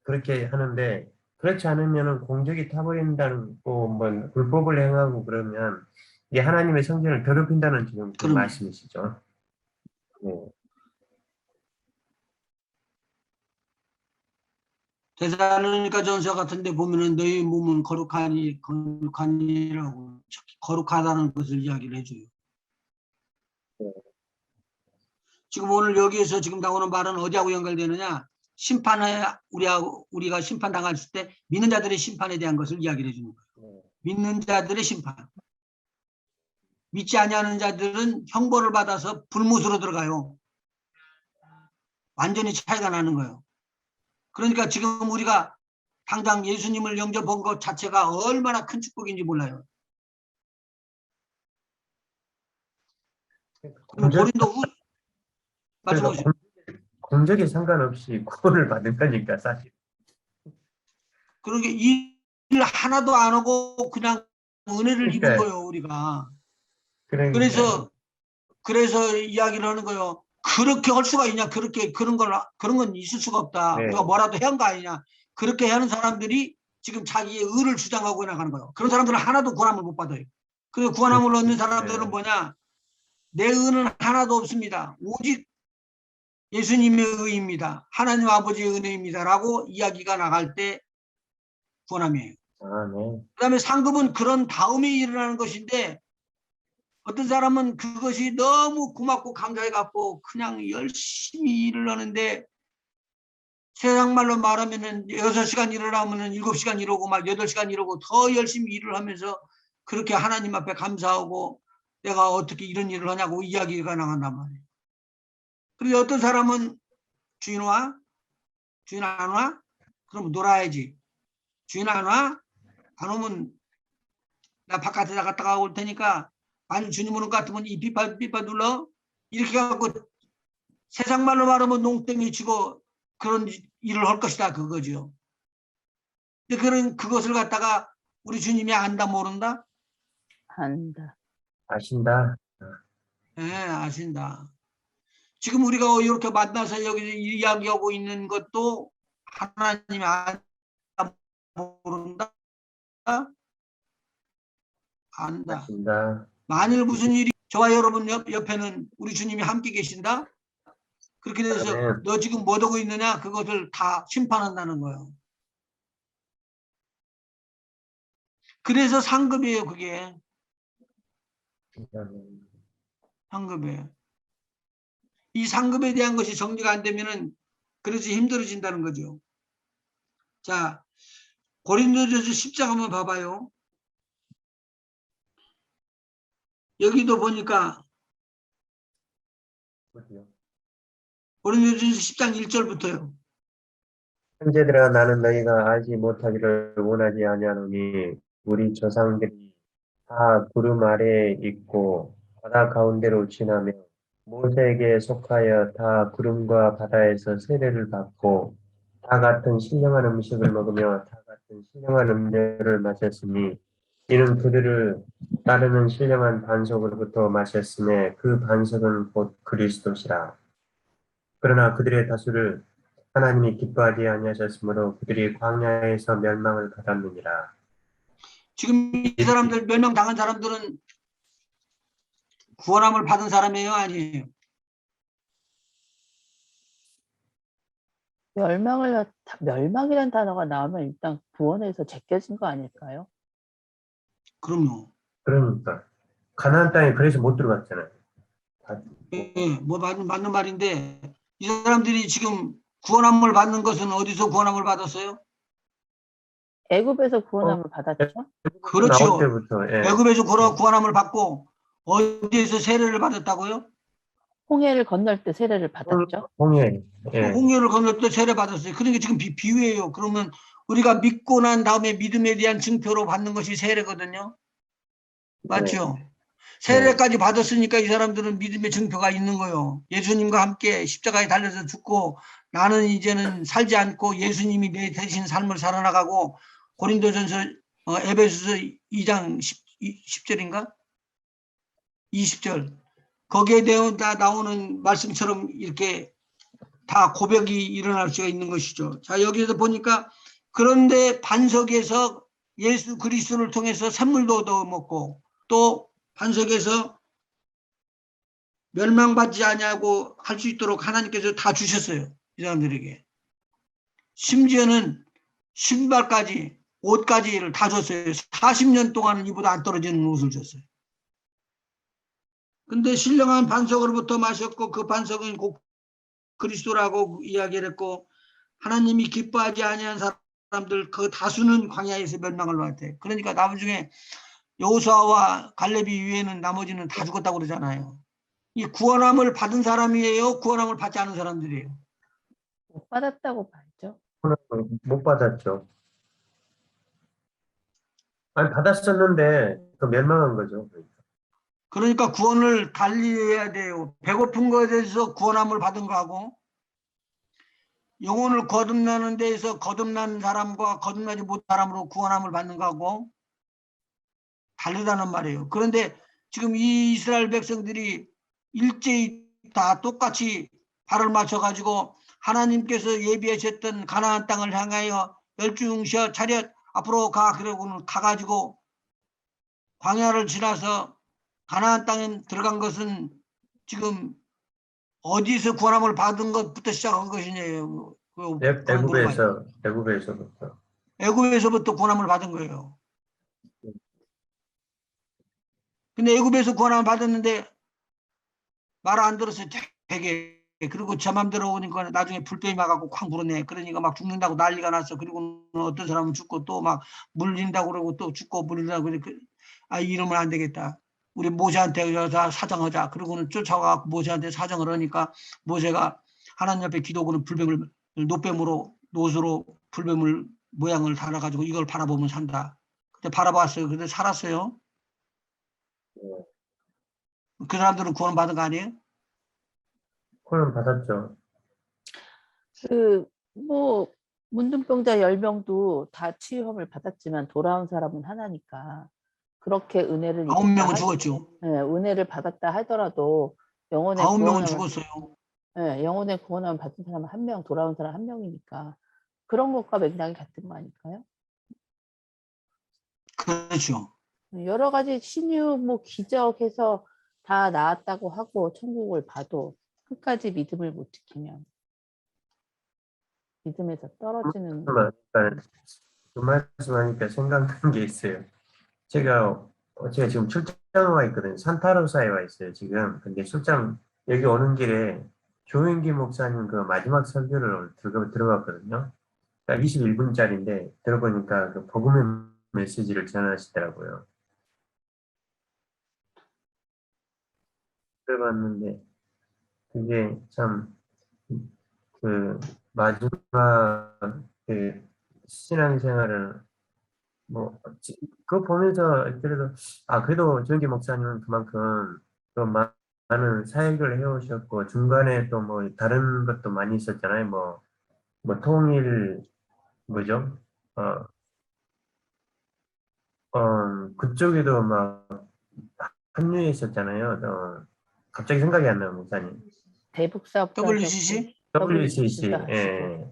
그렇게 하는데, 그렇지 않으면은 공적이 타버린다는 뭐 불법을 행하고 그러면 이게 하나님의 성전을 더럽힌다는 지금 그 그럼요. 말씀이시죠. 네. 데살로니가 전서 같은데 보면은 너희 몸은 거룩하니라고 거룩하다는 것을 이야기를 해줘요. 네. 지금 오늘 여기에서 지금 나오는 말은 어디하고 연결되느냐? 심판에 우리가 심판 당했을 때 믿는 자들의 심판에 대한 것을 이야기를 해주는 거예요. 네. 믿는 자들의 심판. 믿지 아니하는 자들은 형벌을 받아서 불못으로 들어가요. 완전히 차이가 나는 거예요. 그러니까 지금 우리가 당장 예수님을 영접한 것 자체가 얼마나 큰 축복인지 몰라요. 고린도 말씀하세요. 공적에 상관없이 구원을 받는다니까 사실. 그러게 일 하나도 안 하고 그냥 은혜를 입은 그러니까요. 거예요, 우리가. 그러니까요. 그래서 이야기를 하는 거예요. 그렇게 할 수가 있냐? 그런 건 있을 수가 없다. 네. 우리가 뭐라도 해야 한 거 아니냐? 그렇게 하는 사람들이 지금 자기의 의를 주장하고 나가는 거예요. 그런 사람들은 하나도 구원함을 못 받아요. 그리고 구원함을 얻는 사람들은 네. 뭐냐? 내 의는 하나도 없습니다. 오직 예수님의 의입니다. 하나님 아버지의 은혜입니다라고 이야기가 나갈 때 구원함이에요. 아, 네. 그다음에 상급은 그런 다음에 일어나는 것인데, 어떤 사람은 그것이 너무 고맙고 감사해갖고 그냥 열심히 일을 하는데, 세상 말로 말하면은 6시간 일을 하면은 7시간 일하고 막 8시간 일하고 더 열심히 일을 하면서 그렇게 하나님 앞에 감사하고 내가 어떻게 이런 일을 하냐고 이야기가 나간단 말이에요. 그리고 어떤 사람은 주인 와? 주인 안 와? 그럼 놀아야지. 주인 안 와? 안 오면 나 바깥에 나갔다가 올 테니까 아니 주님 오는 것 같으면 이 삐빠 눌러? 이렇게 해갖고 세상 말로 말하면 농땡이 치고 그런 일을 할 것이다 그거죠. 근데 그것을 갖다가 우리 주님이 안다 모른다? 안다. 아신다. 예, 아신다. 지금 우리가 이렇게 만나서 여기 이야기하고 있는 것도 하나님이 안다 모른다? 안다. 아신다. 만일 무슨 일이 저와 여러분 옆에는 우리 주님이 함께 계신다? 그렇게 돼서 아멘. 너 지금 뭐 하고 있느냐? 그것을 다 심판한다는 거예요. 그래서 상급이에요, 그게. 상급이에요. 이 상급에 대한 것이 정리가 안 되면은 그래서 힘들어진다는 거죠. 자, 고린도전서 10장 한번 봐봐요. 여기도 보니까 고린도전서 10장 1절부터요. 형제들아, 나는 너희가 알지 못하기를 원하지 아니하노니 우리 조상들이 다 구름 아래에 있고 바다 가운데로 지나며 모세에게 속하여 다 구름과 바다에서 세례를 받고 다 같은 신령한 음식을 먹으며 다 같은 신령한 음료를 마셨으니 이는 그들을 따르는 신령한 반석으로부터 마셨음에 그 반석은 곧 그리스도시라. 그러나 그들의 다수를 하나님이 기뻐하지 아니하셨으므로 그들이 광야에서 멸망을 받았느니라. 지금 이 사람들 멸망 당한 사람들은 구원함을 받은 사람이에요, 아니에요? 멸망이라는 단어가 나오면 일단 구원에서 제껴진 거 아닐까요? 그럼요. 그러니까 가나안 땅에 그래서 못 들어갔잖아요. 예, 뭐 맞는 말인데 이 사람들이 지금 구원함을 받는 것은 어디서 구원함을 받았어요? 애굽에서 구원함을 받았죠. 나올 그렇죠. 때부터, 예. 애굽에서 구원함을 받고 어디에서 세례를 받았다고요? 홍해를 건널 때 세례를 받았죠. 홍해, 예. 홍해를 건널 때 세례 받았어요. 그러니까 지금 비유예요. 그러면 우리가 믿고 난 다음에 믿음에 대한 증표로 받는 것이 세례거든요. 맞죠? 세례까지 받았으니까 이 사람들은 믿음의 증표가 있는 거예요. 예수님과 함께 십자가에 달려서 죽고 나는 이제는 살지 않고 예수님이 내 대신 삶을 살아나가고 고린도전서 에베소서 2장 10절인가? 20절 거기에 대해 다 나오는 말씀처럼 이렇게 다 고백이 일어날 수가 있는 것이죠. 자, 여기서 보니까 그런데 반석에서 예수 그리스도를 통해서 샘물도 얻어 먹고 또 반석에서 멸망받지 않냐고 할 수 있도록 하나님께서 다 주셨어요. 이 사람들에게. 심지어는 신발까지 옷까지를 다 줬어요. 40년 동안은 이보다 안 떨어지는 옷을 줬어요. 근데 신령한 반석으로부터 마셨고 그 반석은 곧 그리스도라고 이야기를 했고 하나님이 기뻐하지 아니한 사람들 그 다수는 광야에서 멸망을 받대. 그러니까 나중에 여호수아와 갈렙이 이외에는 나머지는 다 죽었다고 그러잖아요. 이 구원함을 받은 사람이에요? 구원함을 받지 않은 사람들이에요? 못 받았다고 봐야죠. 못 받았죠. 아니, 받았었는데, 그 멸망한 거죠. 그러니까 구원을 달리 해야 돼요. 배고픈 것에 대해서 구원함을 받은 거하고 영혼을 거듭나는 데에서 거듭난 사람과 거듭나지 못한 사람으로 구원함을 받는 거하고 다르다는 말이에요. 그런데 지금 이 이스라엘 백성들이 일제히 다 똑같이 발을 맞춰가지고 하나님께서 예비하셨던 가나안 땅을 향하여 열중셔 차렷 앞으로 가 그러고는 가가지고 광야를 지나서 가나안 땅에 들어간 것은 지금 어디서 구원함을 받은 것부터 시작한 것이냐요. 애굽에서부터. 애굽에서부터 구원함을 받은 거예요. 근데 애굽에서 구원함을 받았는데 말 안 들었어요. 되게. 그리고 제 맘대로 오니까 나중에 불병이 막아갖고 쾅 불었네. 그러니까 막 죽는다고 난리가 났어. 그리고 어떤 사람은 죽고 또 막 물린다고 그러고 또 죽고 물린다고 그러고 아 이러면 안 되겠다. 우리 모세한테 여자 사정하자. 그러고는 쫓아가고 모세한테 사정을 하니까 모세가 하나님 앞에 기도하고는 불뱀을 노뱀으로 노수로 불뱀을 모양을 달아가지고 이걸 바라보면 산다. 그때 바라봤어요. 근데 살았어요. 그 사람들은 구원 받은 거 아니에요? 구원 받았죠. 뭐 문둥병자 10명도 다 치유함을 받았지만 돌아온 사람은 하나니까 그렇게 은혜를 9명은 죽었죠. 은혜를 받았다 하더라도 영혼의 9명은 구원함을 죽었어요. 영혼의 구원함을 받은 사람은 1명, 돌아온 사람 1명이니까 그런 것과 맥락이 같은 거 아닐까요? 그렇죠. 여러 가지 신유 뭐 기적해서 다 나았다고 하고 천국을 봐도 끝까지 믿음을 못 지키면 믿음에서 떨어지는 그러니까 그 말씀하니까 생각난 게 있어요. 제가 지금 출장 와 있거든요. 산타로사에 와 있어요, 지금. 근데 출장 여기 오는 길에 조영기 목사님 그 마지막 설교를 들어봤거든요. 21분짜리인데 들어보니까 그 복음의 메시지를 전하시더라고요. 들어봤는데 그게 참 그 마지막 그 신앙생활을 뭐 그거 보면서 그래도 그래도 조영기 목사님은 그만큼 또 많은 사역을 해오셨고 중간에 또 뭐 다른 것도 많이 있었잖아요. 뭐 통일 뭐죠? 그쪽에도 막 합류해 있었잖아요. 갑자기 생각이 안 나요, 목사님. 대북사업도 WCC? WCC, 하시고 예.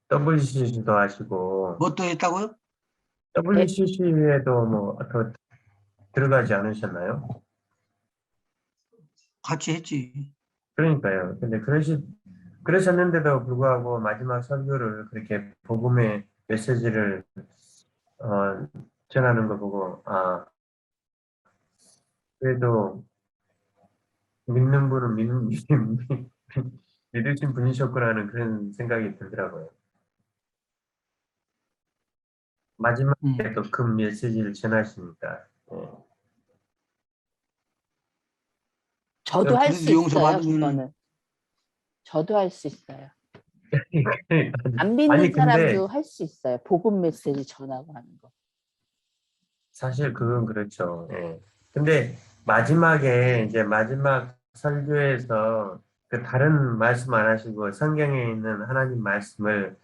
WCC도 하시고, 뭐 또 했다고요? WCC에도 뭐, 더 들어가지 않으셨나요? 같이 했지. 그러니까요. 근데 그러셨는데도 불구하고 마지막 설교를 그렇게 복음의 메시지를, 전하는 거 보고, 그래도 믿는 분은 믿으신 분이셨구나는 그런 생각이 들더라고요. 마지막에 또 큰 메시지를 전하시니까. 예. 저도 할 수 그래도 용서 있어요. 받으면 그거는. 저도 할 수 있어요. 안 아니 믿는 근데 사람도 할 수 있어요. 복음 메시지 전하고 하는 거. 사실 그건 그렇죠. 예. 근데 마지막에 이제 마지막 설교에서 그 다른 말씀 안 하시고 성경에 있는 하나님 말씀을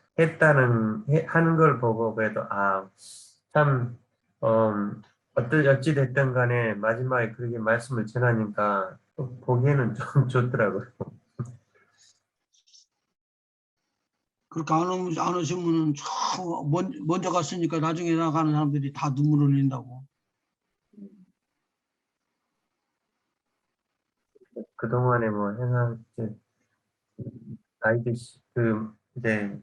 하는 걸 보고 그래도 참 어찌 됐든 간에 마지막에 그렇게 말씀을 전하니까 보기에는 좀 좋더라고요. 그렇게 안 오시면은 참 먼저 갔으니까 나중에 나가는 사람들이 다 눈물을 흘린다고. 그동안에 뭐 이제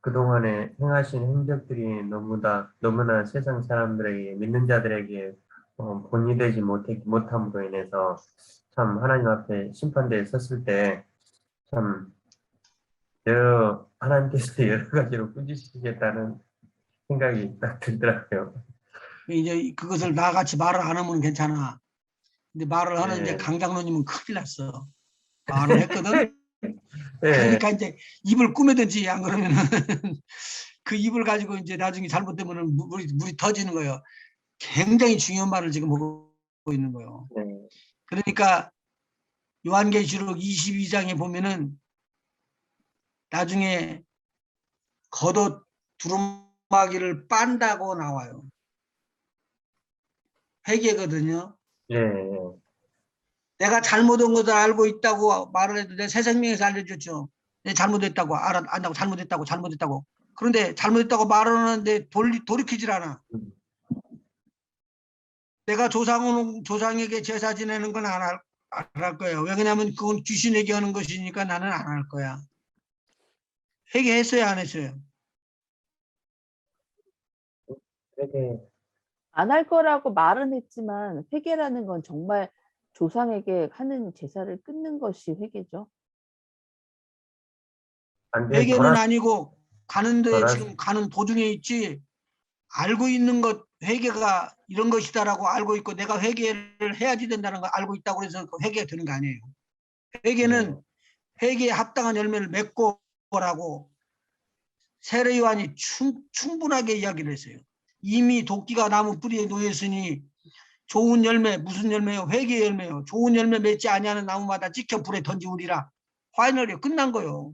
그동안에 행하신 행적들이 너무나 세상 사람들에게, 믿는 자들에게 본이 되지 못함으로 인해서 참 하나님 앞에 심판대에 섰을 때 참 하나님께서 여러 가지로 꾸짖으시겠다는 생각이 딱 들더라고요. 이제 그것을 나같이 말을 안 하면 괜찮아. 근데 말을 하는 이제 예, 강 장로님은 큰일 났어. 말을 했거든. 예, 그러니까 이제 입을 꾸며든지 안 그러면은 그 입을 가지고 이제 나중에 잘못되면은 물이 터지는 거예요. 굉장히 중요한 말을 지금 하고 있는 거예요. 네, 그러니까 요한계시록 22장에 보면은 나중에 겉옷 두루마기를 빤다고 나와요. 회개거든요. 예, 예. 내가 잘못한 것을 알고 있다고 말을 해도 내 새 생명에서 알려줬죠. 내 잘못했다고 안다고 잘못했다고. 그런데 잘못했다고 말을 하는데 돌이키질 않아. 내가 조상에게 제사 지내는 건 안 할 거예요. 왜냐하면 그건 귀신에게 하는 것이니까 나는 안 할 거야. 회개했어요, 안 했어요? 되게 안 할 거라고 말은 했지만 회개라는 건 정말 조상에게 하는 제사를 끊는 것이 회개죠. 안 돼, 회개는 아니고 가는데 돌아, 지금 가는 도중에 있지. 알고 있는 것 회개가 이런 것이다라고 알고 있고 내가 회개를 해야지 된다는 걸 알고 있다고 해서 그 회개가 되는 거 아니에요. 네, 회개는 회개에 합당한 열매를 맺고 라고 세례 요한이 충분하게 이야기를 했어요. 이미 도끼가 나무 뿌리에 놓였으니 좋은 열매 무슨 열매요? 회개의 열매요. 좋은 열매 맺지 아니하는 나무마다 찍혀 불에 던지우리라. 파이널이 끝난 거예요.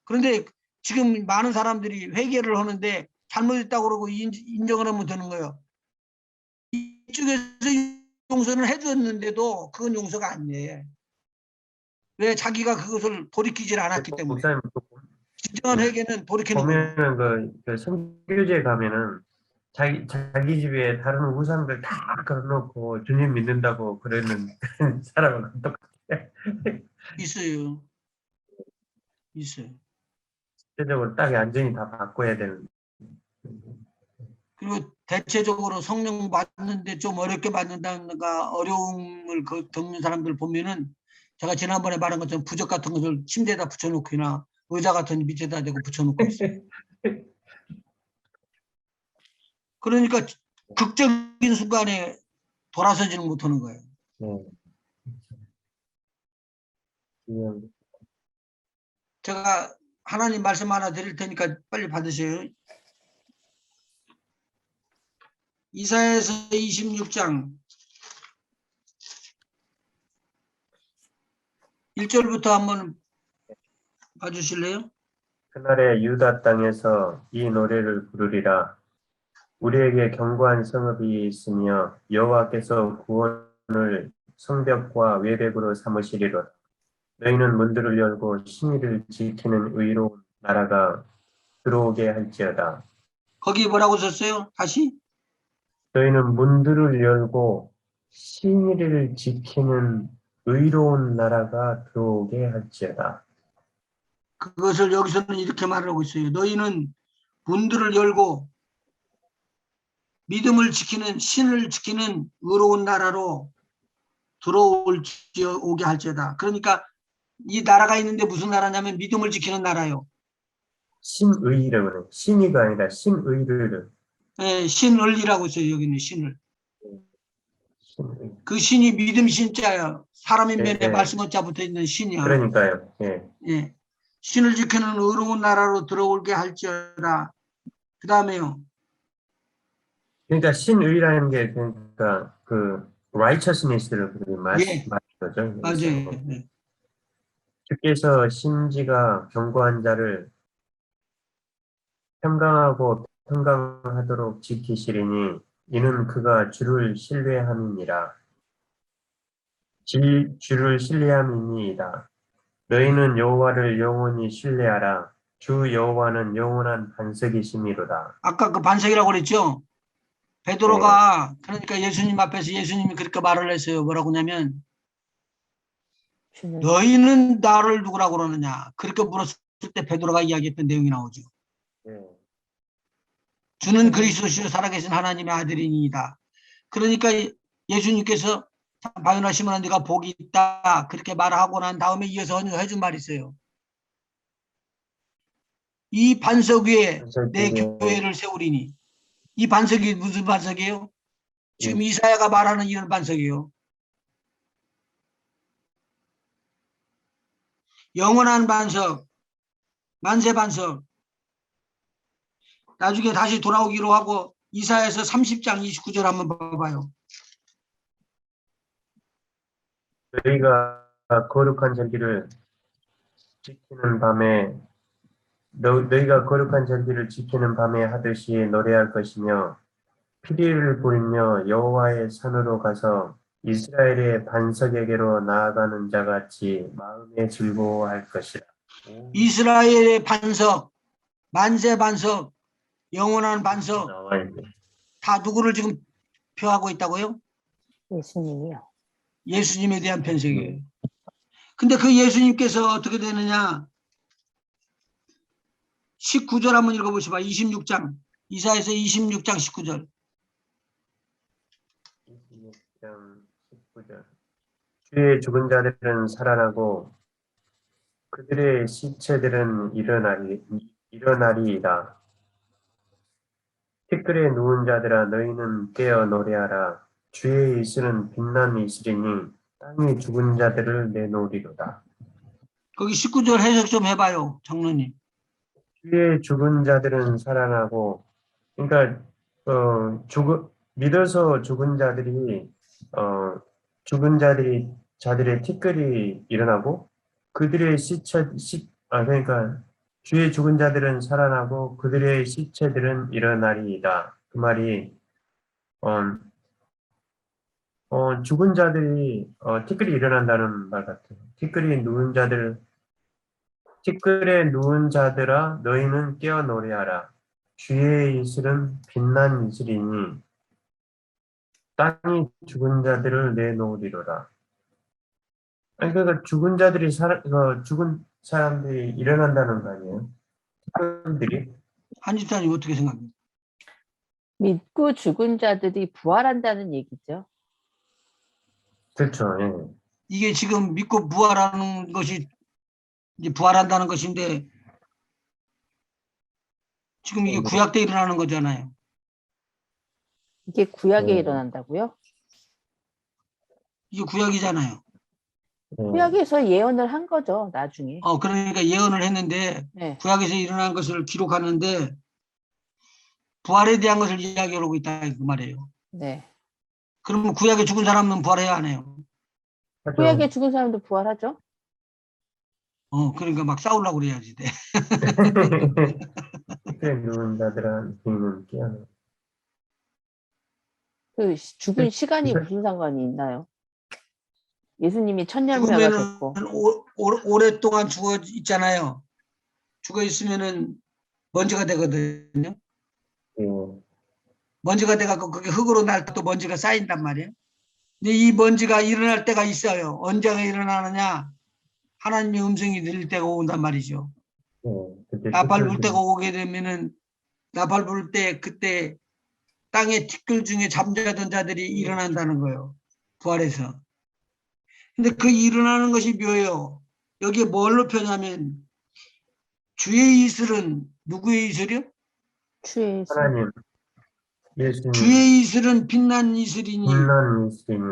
그런데 지금 많은 사람들이 회개를 하는데 잘못했다고 그러고 인정을 하면 되는 거예요. 이쪽에서 용서는 해줬는데도 그건 용서가 아니에요. 왜? 자기가 그것을 돌이키질 않았기 때문에. 목사님 진정한 회개는 돌이키는 거예요. 보면은 그 선교제 가면은 자기 집에 다른 우상들 다 걸어놓고 주님 믿는다고 그러는 사람은 똑같아. 있어요. 있어요. 실제적으로 딱 완전히 다 바꿔야 되는. 그리고 대체적으로 성령 받는데 좀 어렵게 받는다든가 어려움을 겪는 사람들 보면은 제가 지난번에 말한 것처럼 부적 같은 것을 침대에다 붙여놓거나 의자 같은 밑에다 대고 붙여놓고 있어요. 그러니까 극적인 순간에 돌아서지는 못하는 거예요. 네. 그냥 제가 하나님 말씀 하나 드릴 테니까 빨리 받으세요. 이사야서 26장 1절부터 한번 봐주실래요? 그날에 유다 땅에서 이 노래를 부르리라. 우리에게 견고한 성읍이 있으며 여호와께서 구원을 성벽과 외벽으로 삼으시리로다. 너희는 문들을 열고 신의를 지키는 의로운 나라가 들어오게 할지어다. 거기 뭐라고 썼어요? 다시? 너희는 문들을 열고 신의를 지키는 의로운 나라가 들어오게 할지어다. 그것을 여기서는 이렇게 말하고 있어요. 너희는 문들을 열고 믿음을 지키는 신을 지키는 의로운 나라로 오게 할지어다. 그러니까 이 나라가 있는데 무슨 나라냐면 믿음을 지키는 나라요. 신의라고 그래요. 신의가 아니라 신의를. 예, 신을이라고 있어요. 여기는 신을. 신의. 그 신이 믿음 신자야. 사람의 예, 면에 예. 말씀 어자 붙어 있는 신이야. 그러니까요. 예. 예. 신을 지키는 의로운 나라로 들어올게 할지어다. 그 다음에요. 그러니까 신의라는 게 그러니까 그 righteousness를 예, 말하는 거죠. 맞아요. 여기서. 예. 주께서 심지가 견고한 자를 평강하고 평강하도록 지키시리니 이는 그가 주를 신뢰함이니라. 주를 신뢰함이니이다. 너희는 여호와를 영원히 신뢰하라. 주 여호와는 영원한 반석이시미로다. 아까 그 반석이라고 그랬죠? 베드로가 그러니까 예수님 앞에서 예수님이 그렇게 말을 했어요. 뭐라고 하냐면 주는 너희는 나를 누구라고 그러느냐. 그렇게 물었을 때 베드로가 이야기했던 내용이 나오죠. 예. 주는 그리스도시요 살아계신 하나님의 아들이니이다. 그러니까 예수님께서 바요나 시몬아 네가 복이 있다. 그렇게 말하고 난 다음에 이어서 해준 말이 있어요. 이 반석 위에 내 교회를 세우리니. 이 반석이 무슨 반석이에요? 지금 이사야가 말하는 이런 반석이에요. 영원한 반석, 만세 반석. 나중에 다시 돌아오기로 하고 이사야에서 30장 29절 한번 봐봐요. 너희가 거룩한 절기를 지키는 밤에 너희가 거룩한 절기를 지키는 밤에 하듯이 노래할 것이며 피리를 부리며 여호와의 산으로 가서 이스라엘의 반석에게로 나아가는 자 같이 마음에 즐거워할 것이라. 이스라엘의 반석, 만세 반석, 영원한 반석 나와 있네. 다 누구를 지금 표하고 있다고요? 예수님이요. 예수님에 대한 편석이에요. 근데 그 예수님께서 어떻게 되느냐? 19절 한번 읽어보시봐. 26장. 이사야서 26장 19절. 26장 19절. 주의 죽은 자들은 살아나고 그들의 시체들은 일어나리이다. 티끌에 누운 자들아 너희는 깨어 노래하라. 주의 이슬은 빛난 이슬이니 땅에 죽은 자들을 내놓으리로다. 거기 19절 해석 좀 해봐요. 장로님. 주의 죽은 자들은 살아나고 그러니까 믿어서 죽은 자들이 죽은 자들의 티끌이 일어나고 그들의 그러니까 주의 죽은 자들은 살아나고 그들의 시체들은 일어나리이다. 그 말이 죽은 자들이 티끌이 일어난다는 말 같아요. 티끌에 누운 자들아 너희는 깨어 노래하라. 주의 이슬은 빛난 이슬이니 땅이 죽은 자들을 내놓으리로다. 아니 그러니까 죽은 사람들이 일어난다는 거 아니에요? 사람들이 한집사님 어떻게 생각해요? 믿고 죽은 자들이 부활한다는 얘기죠. 그렇죠. 예. 이게 지금 믿고 부활하는 것이 이제 부활한다는 것인데 지금 이게 구약 때 일어나는 거잖아요. 이게 구약에 일어난다고요? 이게 구약이잖아요. 구약에서 예언을 한 거죠, 나중에. 그러니까 예언을 했는데 네. 구약에서 일어난 것을 기록하는데 부활에 대한 것을 이야기하고 있다 그 말이에요. 네. 그러면 구약에 죽은 사람은 부활해야 하네요. 구약에 죽은 사람도 부활하죠? 그러니까 막 싸우려고 그래야지 돼. 티끌에 누운 자들은 깨어나. 그 죽은 시간이 무슨 상관이 있나요? 예수님이 천년명가 죽으면은 됐고. 오랫동안 죽어 있잖아요. 죽어 있으면은 먼지가 되거든요. 예. 먼지가 돼갖고 그게 흙으로 날 또 먼지가 쌓인단 말이에요. 근데 이 먼지가 일어날 때가 있어요. 언제가 일어나느냐? 하나님의 음성이 들릴 때가 온단 말이죠. 그때 나팔 불 때가 오게 되면은 나팔 불 때 그때 땅의 티끌 중에 잠자던 자들이 일어난다는 거예요. 부활해서. 근데 그 일어나는 것이 뭐예요? 여기에 뭘로 표냐면 주의 이슬은 누구의 이슬이요? 주의 이슬. 하나님, 예수님, 주의 이슬은 빛난 이슬이니 빛난 이슬이니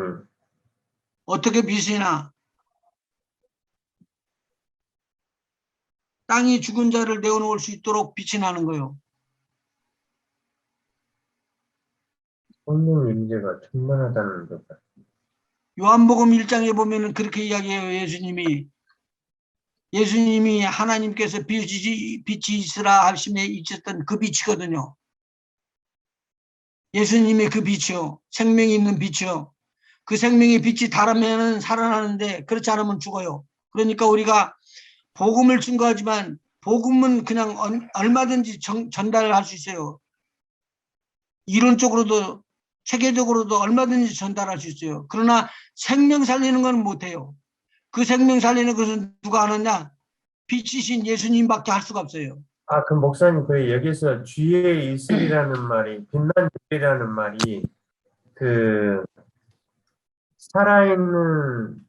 어떻게 빛이나 땅이 죽은 자를 내어놓을 수 있도록 빛이 나는 거예요. 성령 임재가 충만하다는 것. 요한복음 1장에 보면은 그렇게 이야기해요. 예수님이 하나님께서 빛이 있으라 하심에 있었던 그 빛이거든요. 예수님의 그 빛이요. 생명이 있는 빛이요. 그 생명의 빛이 달하면은 살아나는데 그렇지 않으면 죽어요. 그러니까 우리가 복음을 증거하지만 복음은 그냥 얼마든지 전달할 수 있어요. 이론적으로도 체계적으로도 얼마든지 전달할 수 있어요. 그러나 생명 살리는 건 못해요. 그 생명 살리는 것은 누가 하느냐? 빛이신 예수님밖에 할 수가 없어요. 아, 그 목사님, 그 여기서 주의 이슬이라는 말이, 빛난 이슬이라는 말이, 그, 살아있는,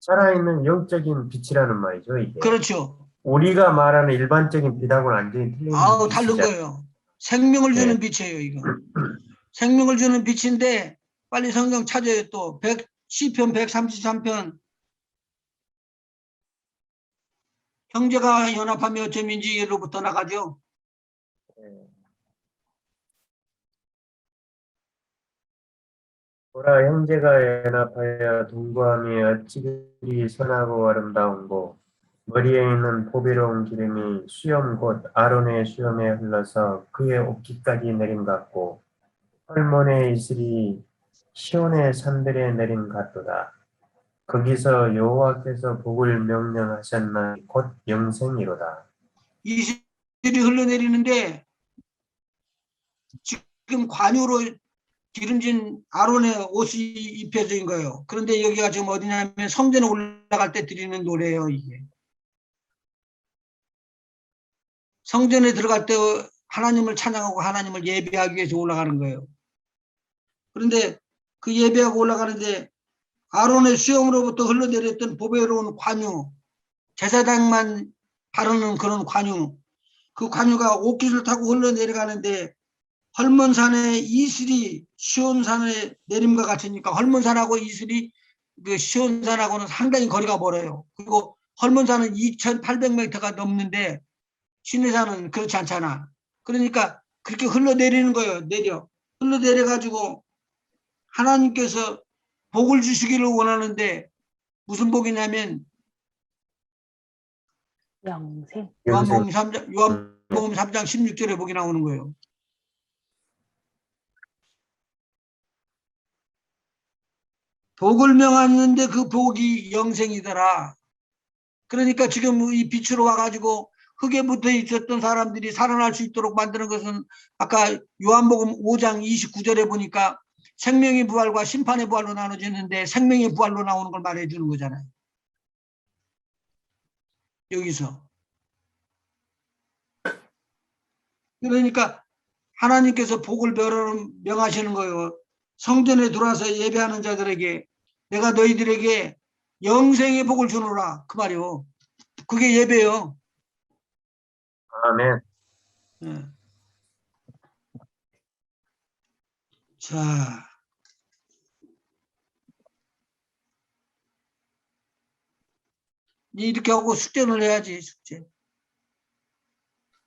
살아있는 영적인 빛이라는 말이죠, 이게. 그렇죠. 우리가 말하는 일반적인 빛하고는 완전히 틀린 다른 빛이잖아요. 거예요. 생명을 네. 주는 빛이에요, 이거. 생명을 주는 빛인데 빨리 성경 찾아요. 또 시편 133편 형제가 연합하며 어쩌민지로부터 나가죠. 보라, 형제가 연합하여 동거함이 어찌 그리 선하고 아름다운고, 머리에 있는 보배로운 기름이 수염 곧 아론의 수염에 흘러서 그의 옷깃까지 내림 같고, 헐몬의 이슬이 시온의 산들에 내림 같도다. 거기서 여호와께서 복을 명령하셨나 곧 영생이로다. 이슬이 흘러내리는데 지금 관유로 기름진 아론의 옷이 입혀진 거예요. 그런데 여기가 지금 어디냐면 성전에 올라갈 때 드리는 노래예요, 이게. 성전에 들어갈 때 하나님을 찬양하고 하나님을 예배하기 위해서 올라가는 거예요. 그런데 그 예배하고 올라가는데 아론의 수염으로부터 흘러내렸던 보배로운 관유, 제사장만 바르는 그런 관유, 그 관유가 옷깃을 타고 흘러내려가는데 헐몬산의 이슬이 시온산의 내림과 같으니까 헐몬산하고 이슬이 그 시온산하고는 상당히 거리가 멀어요. 그리고 헐몬산은 2,800m가 넘는데 시내산은 그렇지 않잖아. 그러니까 그렇게 흘러내리는 거예요. 흘러내려가지고 하나님께서 복을 주시기를 원하는데 무슨 복이냐면 영생. 요한복음 3장 16절에 복이 나오는 거예요. 복을 명하는데 그 복이 영생이더라. 그러니까 지금 이 빛으로 와가지고 흙에 붙어 있었던 사람들이 살아날 수 있도록 만드는 것은 아까 요한복음 5장 29절에 보니까 생명의 부활과 심판의 부활로 나눠지는데 생명의 부활로 나오는 걸 말해 주는 거잖아요. 여기서. 그러니까 하나님께서 복을 명하시는 거예요. 성전에 들어와서 예배하는 자들에게 내가 너희들에게 영생의 복을 주노라. 그 말이요. 그게 예배요. 아멘. 예. 자, 이렇게 하고 숙제를 해야지, 숙제.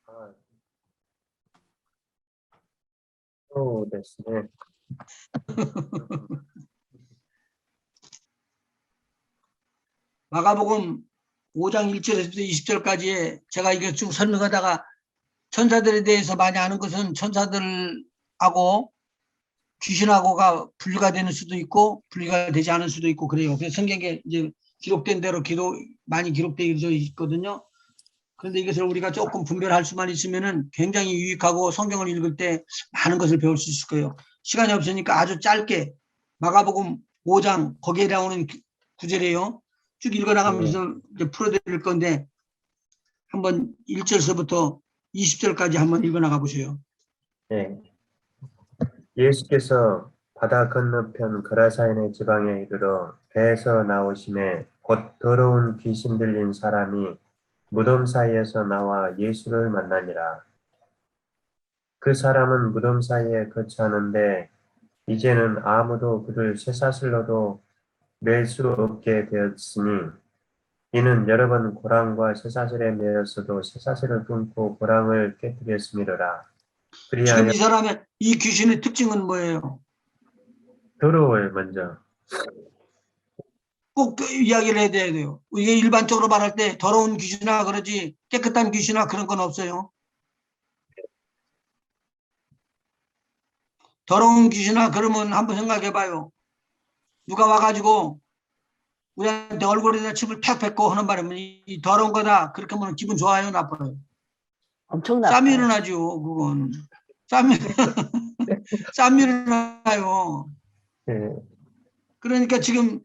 아, 또 됐네. 마가복음 5장 1절에서 20절까지에 제가 이게 쭉 설명하다가 천사들에 대해서 많이 아는 것은 천사들하고 귀신하고가 분리가 되는 수도 있고 분리가 되지 않을 수도 있고 그래요. 그래서 성경에 이제 기록된 대로 많이 기록되어 있거든요. 그런데 이것을 우리가 조금 분별할 수만 있으면은 굉장히 유익하고 성경을 읽을 때 많은 것을 배울 수 있을 거예요. 시간이 없으니까 아주 짧게 마가복음 5장 거기에 나오는 구절이에요. 쭉 읽어나가면서 이제 풀어드릴 건데 한번 1절서부터 20절까지 한번 읽어나가 보세요. 네. 예수께서 바다 건너편 그라사인의 지방에 이르러 배에서 나오심에 곧 더러운 귀신 들린 사람이 무덤 사이에서 나와 예수를 만나니라. 그 사람은 무덤 사이에 거처하는데 이제는 아무도 그를 쇠사슬로도 맬 수 없게 되었으니 이는 여러 번 고랑과 쇠사슬에 매였어도 쇠사슬을 끊고 고랑을 깨뜨렸음이로라. 지금 그리하여 이 사람의 이 귀신의 특징은 뭐예요? 더러워요. 먼저 꼭 이야기를 해야 돼요. 이게 일반적으로 말할 때 더러운 귀신이나 그러지 깨끗한 귀신이나 그런 건 없어요. 더러운 귀신이나 그러면 한번 생각해 봐요. 누가 와가지고 우리한테 얼굴에다 침을 팍 뱉고 하는 바람에 이 더러운 거다. 그렇게 하면 기분 좋아요, 나빠요? 엄청 쌈이 나빠요. 일어나죠, 그건. 쌈이, 쌈이 일어나요. 예, 그러니까 지금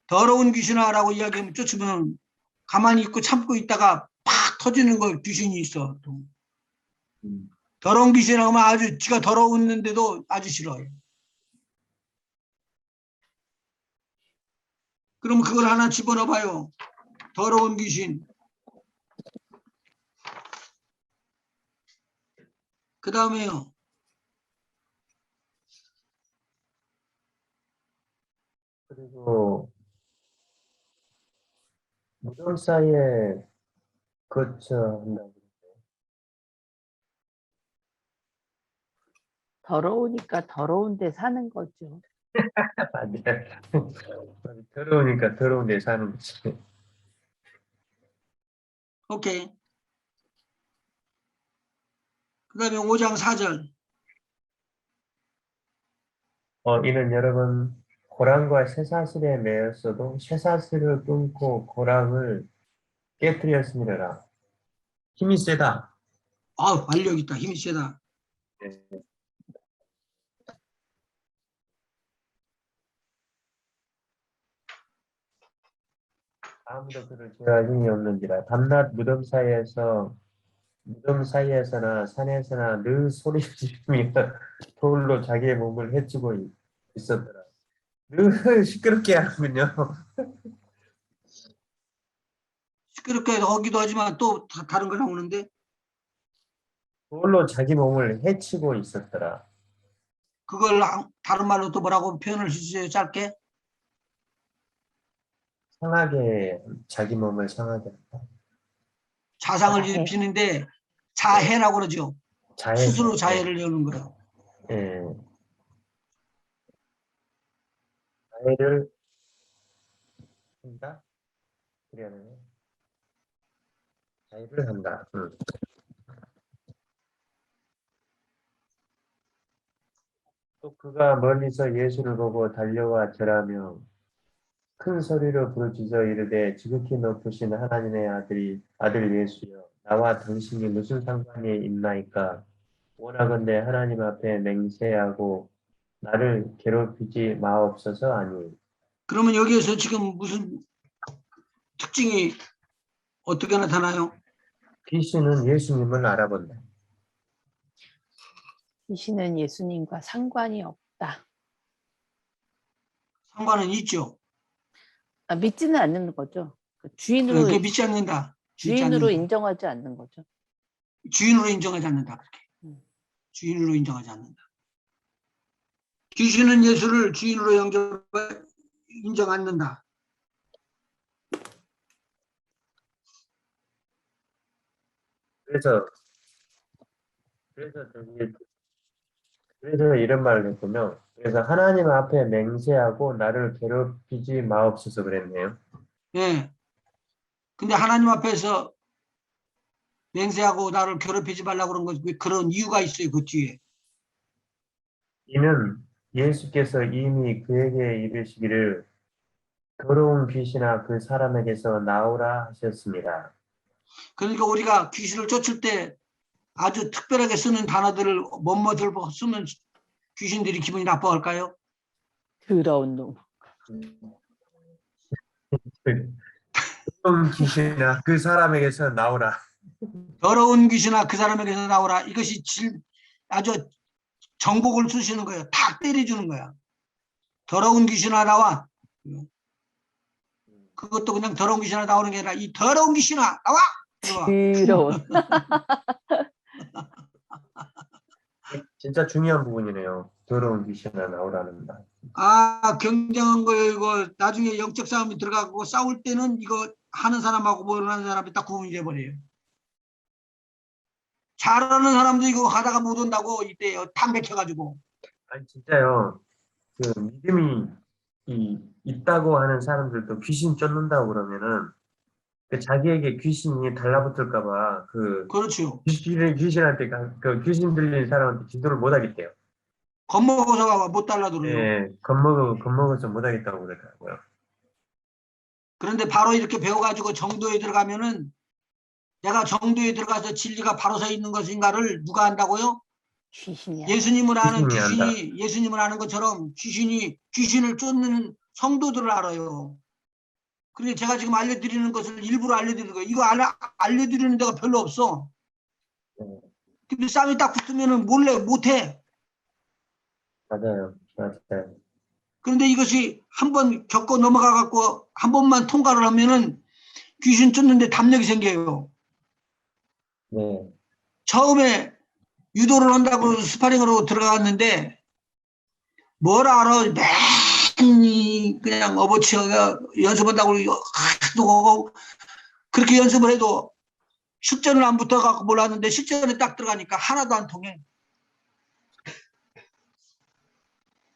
더러운 귀신아라고 이야기하면 쫓으면 가만히 있고 참고 있다가 팍 터지는 거 귀신이 있어. 또. 더러운 귀신이라고 하면 아주 지가 더러웠는데도 아주 싫어요. 그럼 그걸 하나 집어넣어 봐요. 더러운 귀신. 그 다음에요. 그리고 무덤 사이에 거처한다고. 더러우니까 더러운 데 사는 거죠. 아니야. 더러우니까 더러운 데 사는 거지. 오케이. 그 다음에 5장 4절. 이는 여러분 고랑과 쇠사슬에 매였어도 쇠사슬을 끊고 고랑을 깨뜨렸습니다. 힘이 세다. 아, 완력 있다. 힘이 세다. 네. 아무도 그를 제어할 힘이 없는지라 밤낮 무덤 사이에서나 산에서나 늘 소리 지르며 돌로 자기의 몸을 해치고 있었더라. 늘 시끄럽게 하는군요. 시끄럽게 하기도 하지만 또 다른 거 나오는데 돌로 자기 몸을 해치고 있었더라. 그걸 다른 말로 또 뭐라고 표현을 해주세요. 짧게. 상하게 자기 몸을 상하게 한다. 자상을 자해. 입히는데 자해라고 그러죠. 자해. 스스로 자해를 여는 거예요. 예. 자해를 한다. 그래야되네. 자해를 한다. 또 그가 멀리서 예수를 보고 달려와 절하며 큰 소리로 부르짖어 이르되 지극히 높으신 하나님의 아들 예수여 나와 당신이 무슨 상관이 있나이까 원하건대 하나님 앞에 맹세하고 나를 괴롭히지 마옵소서 하니. 그러면 여기에서 지금 무슨 특징이 어떻게 나타나요? 귀신은 예수님을 알아본다. 귀신은 예수님과 상관이 없다. 상관은 있죠. 믿지는 않는 거죠. 주인으로 그게 믿지 않는다. 믿지 주인으로 않는다. 인정하지 않는 거죠. 주인으로 인정하지 않는다. 그렇게. 음. 주인으로 인정하지 않는다. 귀신은 예수를 주인으로 인정 않는다. 그래서 이런 말을 했군요. 그래서 하나님 앞에 맹세하고 나를 괴롭히지 마옵소서 그랬네요. 예. 근데 하나님 앞에서 맹세하고 나를 괴롭히지 말라고 그런 건 그런 이유가 있어요. 그 뒤에. 이는 예수께서 이미 그에게 이르시기를 더러운 귀신아 그 사람에게서 나오라 하셨습니다. 그러니까 우리가 귀신을 쫓을 때 아주 특별하게 쓰는 단어들을 멋멋을 쓰면 귀신들이 기분이 나빠할까요? 더러운 놈. 더러운 귀신아 그 사람에게서 나오라. 더러운 귀신아 그 사람에게서 나오라. 이것이 아주 정복을 쓰시는 거예요. 탁 때려주는 거야. 더러운 귀신아 나와. 그것도 그냥 더러운 귀신아 나오는 게 아니라 이 더러운 귀신아 나와! 들어와. 더러운. 진짜 중요한 부분이네요. 더러운 귀신아 나오라는 말. 아, 경쟁한 거예요. 이거 나중에 영적 싸움이 들어가고 싸울 때는 이거 하는 사람하고 모르는 사람이 딱 구분이 돼버려요. 잘하는 사람도 이거 하다가 못 온다고 이때 탕 백혀가지고. 아니 진짜요. 그 믿음이 있다고 하는 사람들도 귀신 쫓는다고 그러면은 그 자기에게 귀신이 달라붙을까봐 그 그렇죠. 귀신한테 그 귀신 들린 사람한테 기도를 못 하겠대요. 겁먹어서 못 달라들어요. 예, 겁먹어서 못 하겠다고 그러더라고요. 그런데 바로 이렇게 배워가지고 정도에 들어가면은 내가 정도에 들어가서 진리가 바로 서 있는 것인가를 누가 안다고요? 귀신이야. 예수님을 아는 귀신이 안다. 귀신이 예수님을 아는 것처럼 귀신을 쫓는 성도들을 알아요. 그런데 제가 지금 알려드리는 것을 일부러 알려드리는 거예요. 이거 알려드리는 데가 별로 없어. 네, 근데 싸움이 딱 붙으면은 몰래 못해. 맞아요. 그런데 이것이 한번 겪고 넘어가 갖고 한 번만 통과를 하면은 귀신 쫓는데 담력이 생겨요. 네, 처음에 유도를 한다고 스파링으로 들어갔는데 뭘 알아? 맨 그냥 어버치어가 연습한다고 하도 그렇게 연습을 해도 실전을 안 붙어갖고 몰랐는데 실전에 딱 들어가니까 하나도 안 통해.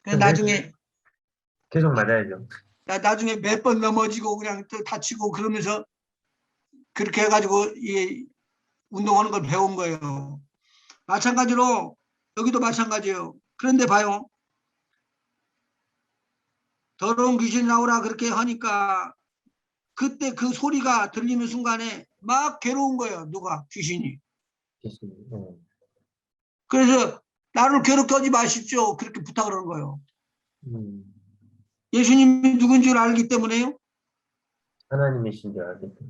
그래서 나중에 계속 맞아야죠. 나중에 몇 번 넘어지고 그냥 또 다치고 그러면서 그렇게 해가지고 이 운동하는 걸 배운 거예요. 마찬가지로 여기도 마찬가지예요. 그런데 봐요. 더러운 귀신 나오라 그렇게 하니까 그때 그 소리가 들리는 순간에 막 괴로운 거예요. 누가? 귀신이. 귀신. 그래서 나를 괴롭게 하지 마십시오. 그렇게 부탁을 하는 거예요. 음, 예수님이 누군지 알기 때문에요. 하나님이신 줄 알겠죠.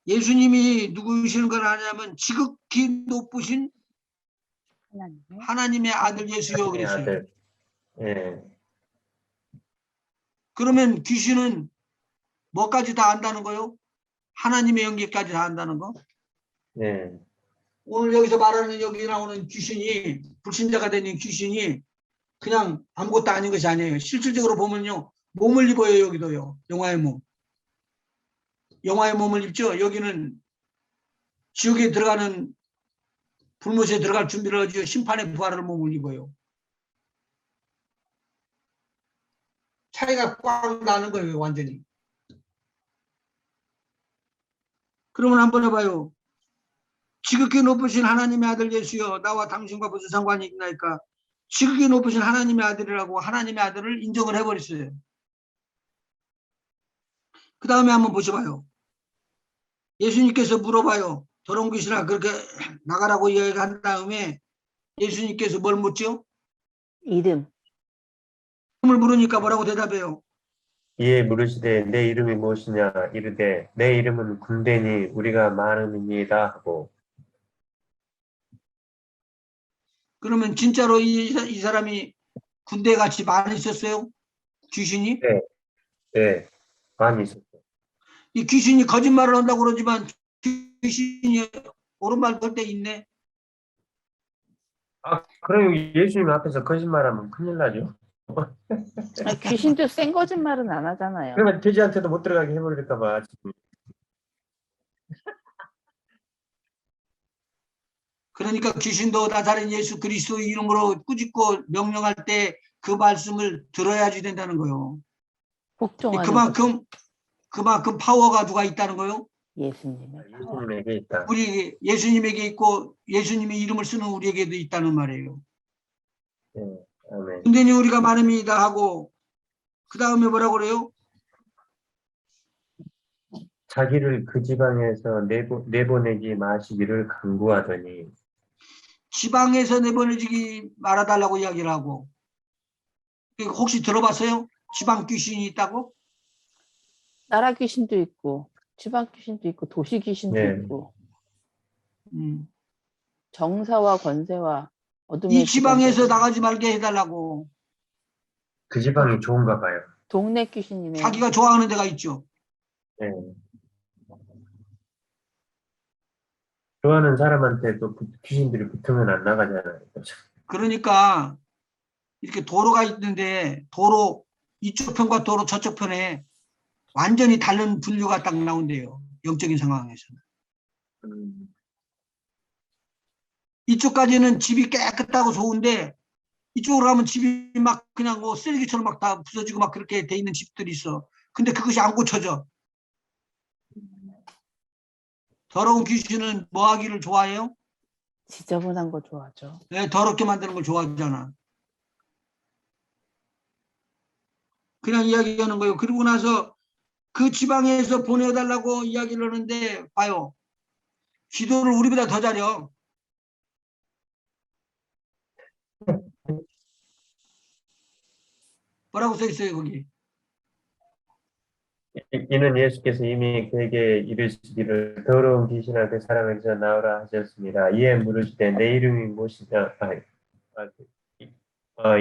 예수님이 누구시는 걸 아냐면 지극히 높으신 하나님. 하나님의 아들 예수요 하나님의 그랬어요. 아들. 예, 그러면 귀신은 뭐까지 다 안다는 거요? 하나님의 연기까지 다 안다는 거? 예, 오늘 여기서 말하는 여기 나오는 귀신이 불신자가 되는 귀신이 그냥 아무것도 아닌 것이 아니에요. 실질적으로 보면요. 몸을 입어요. 여기도요. 영화의 몸. 영화의 몸을 입죠. 여기는 지옥에 들어가는 불못에 들어갈 준비를 하죠. 심판의 부활을 몸을 입어요. 차이가 꽉 나는 거예요. 완전히. 그러면 한번 해봐요. 지극히 높으신 하나님의 아들 예수여 나와 당신과 무슨 상관이 있나이까. 지극히 높으신 하나님의 아들이라고 하나님의 아들을 인정을 해버렸어요. 그 다음에 한번 보셔봐요. 예수님께서 물어봐요. 더러운 귀신아 그렇게 나가라고 이야기한 다음에 예수님께서 뭘 묻죠? 이름. 이름을 물으니까 뭐라고 대답해요? 이에 물으시되 내 이름이 무엇이냐 이르되 내 이름은 군대니 우리가 많음이니이다 하고. 그러면 진짜로 이 사람이 군대같이 많이 있었어요? 귀신이? 네, 네, 많이 있었어요. 이 귀신이 거짓말을 한다고 그러지만 귀신이 옳은 말 할 때 있네. 아, 그럼 예수님 앞에서 거짓말하면 큰일 나죠. 귀신도 센 거짓말은 안 하잖아요. 그러면 돼지한테도 못 들어가게 해버릴까 봐. 지금. 그러니까 귀신도 나사렛 예수 그리스도 이름으로 꾸짖고 명령할 때 그 말씀을 들어야지 된다는 거예요. 복종하는 거죠. 그만큼 파워가 누가 있다는 거예요? 예수님의 파워. 예수님에게 있다. 우리 예수님에게 있고 예수님의 이름을 쓰는 우리에게도 있다는 말이에요. 네, 아멘. 군대니 우리가 많음이다 하고 그 다음에 뭐라고 그래요? 자기를 그 지방에서 내보내지 마시기를 간구하더니. 지방에서 내보내지기 말아달라고 이야기를 하고 혹시 들어봤어요? 지방 귀신이 있다고? 나라 귀신도 있고 지방 귀신도 있고 도시 귀신도 네. 있고 정사와 권세와 어둠의 이 지방에서 지방까지. 나가지 말게 해달라고. 그 지방이 좋은가 봐요. 동네 귀신이네요. 자기가 좋아하는 데가 있죠. 네. 좋아하는 사람한테 또 귀신들이 붙으면 안 나가잖아요. 그러니까 이렇게 도로가 있는데 도로 이쪽 편과 도로 저쪽 편에 완전히 다른 분류가 딱 나온대요. 영적인 상황에서는. 음, 이쪽까지는 집이 깨끗하고 좋은데 이쪽으로 가면 집이 막 그냥 뭐 쓰레기처럼 막 다 부서지고 막 그렇게 돼 있는 집들이 있어. 근데 그것이 안 고쳐져. 더러운 귀신은 뭐 하기를 좋아해요? 지저분한 거 좋아하죠. 네, 더럽게 만드는 걸 좋아하잖아. 그냥 이야기하는 거예요. 그리고 나서 그 지방에서 보내달라고 이야기를 하는데 봐요. 기도를 우리보다 더 잘해요. 뭐라고 써 있어요 거기. 이는 예수께서 이미 그에게 이르시기를 더러운 귀신아 그 사람에게서 나오라 하셨습니다. 이에 물으시되 내 이름이 무엇이냐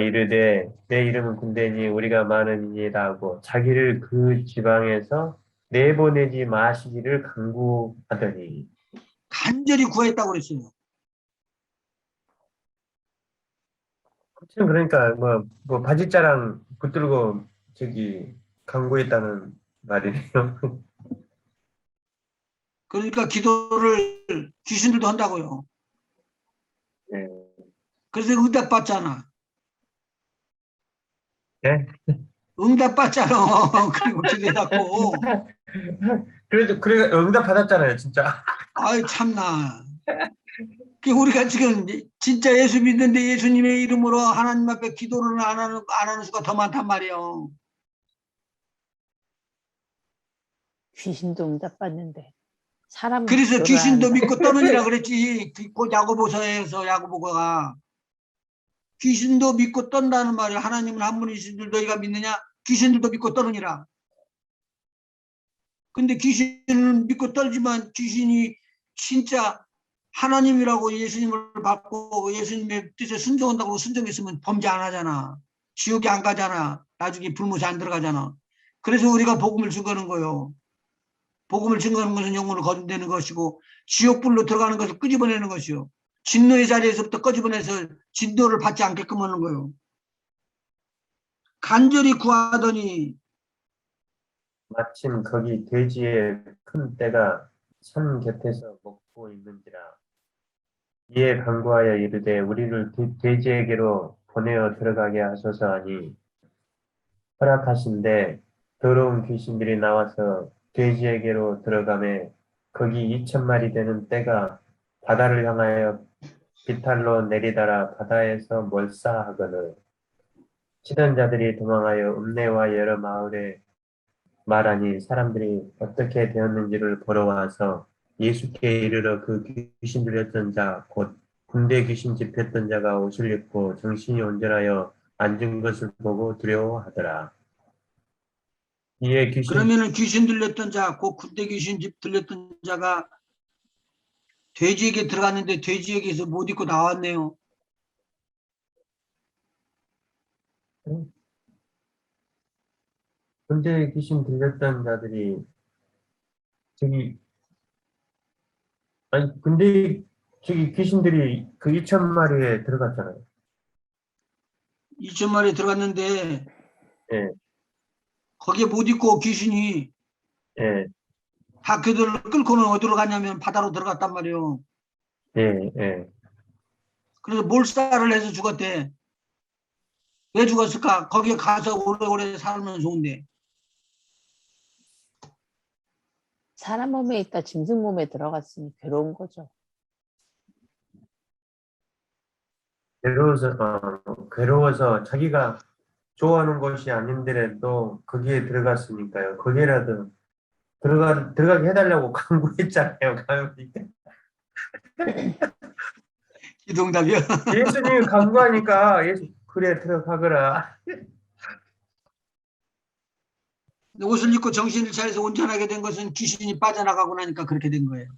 이르되 내 이름은 군대니 우리가 많으니라 하고 자기를 그 지방에서 내보내지 마시기를 간구하더니. 간절히 구했다고 그랬어요. 지금 그러니까 뭐 바지자랑 붙들고 저기 간구했다는 말이네요. 그러니까 기도를 귀신들도 한다고요. 네. 그래서 응답받잖아. 네? 응답받잖아. 그리고 기도해갖고. 그래도 그래 응답 받았잖아요, 진짜. 아이 참나. 그 우리가 지금 진짜 예수 믿는데 예수님의 이름으로 하나님 앞에 기도를 안 하는 수가 더 많단 말이에요. 귀신도 응답받는데 사람은 그래서 기도를 안 귀신도 한다. 믿고 떠느니라 그랬지. 그 야고보서에서 야고보가 귀신도 믿고 떤다는 말이야. 하나님은 한 분이신 줄 너희가 믿느냐? 귀신들도 믿고 떠느니라. 근데 귀신은 믿고 떨지만 귀신이 진짜 하나님이라고 예수님을 받고 예수님의 뜻에 순종한다고 순종했으면 범죄 안 하잖아. 지옥에 안 가잖아. 나중에 불못에 안 들어가잖아. 그래서 우리가 복음을 증거하는 거예요. 복음을 증거하는 것은 영혼을 거둔다는 것이고 지옥불로 들어가는 것을 끄집어내는 것이요. 진노의 자리에서부터 끄집어내서 진노를 받지 않게끔 하는 거예요. 간절히 구하더니 마침 거기 돼지의 큰 떼가 산 곁에서 먹고 있는지라. 이에 간구하여 이르되 우리를 돼지에게로 보내어 들어가게 하소서 하니 허락하신대 더러운 귀신들이 나와서 돼지에게로 들어가매 거기 2,000마리 되는 떼가 바다를 향하여 비탈로 내리다라 바다에서 몰사하거늘 치던 자들이 도망하여 읍내와 여러 마을에 말하니 사람들이 어떻게 되었는지를 보러 와서 예수께 이르러 그 귀신 들렸던 자 곧 군대 귀신 집혔던 자가 옷을 입고 정신이 온전하여 앉은 것을 보고 두려워하더라. 이에 귀신 그러면은 귀신 들렸던 자, 그 군대 귀신 집 들렸던 자가 돼지에게 들어갔는데 돼지에게서 못 입고 나왔네요. 군대 귀신 들렸던 자들이 저기 아니 근데 저기 귀신들이 그 2,000마리에 들어갔잖아요. 2,000마리 들어갔는데 예, 거기에 못 입고 귀신이 예, 학교들을 끌고는 어디로 가냐면 바다로 들어갔단 말이에요. 예, 예. 그래서 몰살을 해서 죽었대. 왜 죽었을까? 거기에 가서 오래오래 살면 좋은데. 사람 몸에 있다 짐승 몸에 들어갔으니 괴로운 거죠. 괴로워서 자기가 좋아하는 것이 아닌데라도 거기에 들어갔으니까요. 거기라도 들어가게 해달라고 강구했잖아요. 가요니까. 기동답이요. 예수님이 강구하니까 예수 그래 들어가거라. 옷을 입고 정신을 차려서 온전하게 된 것은 귀신이 빠져나가고 나니까 그렇게 된 거예요.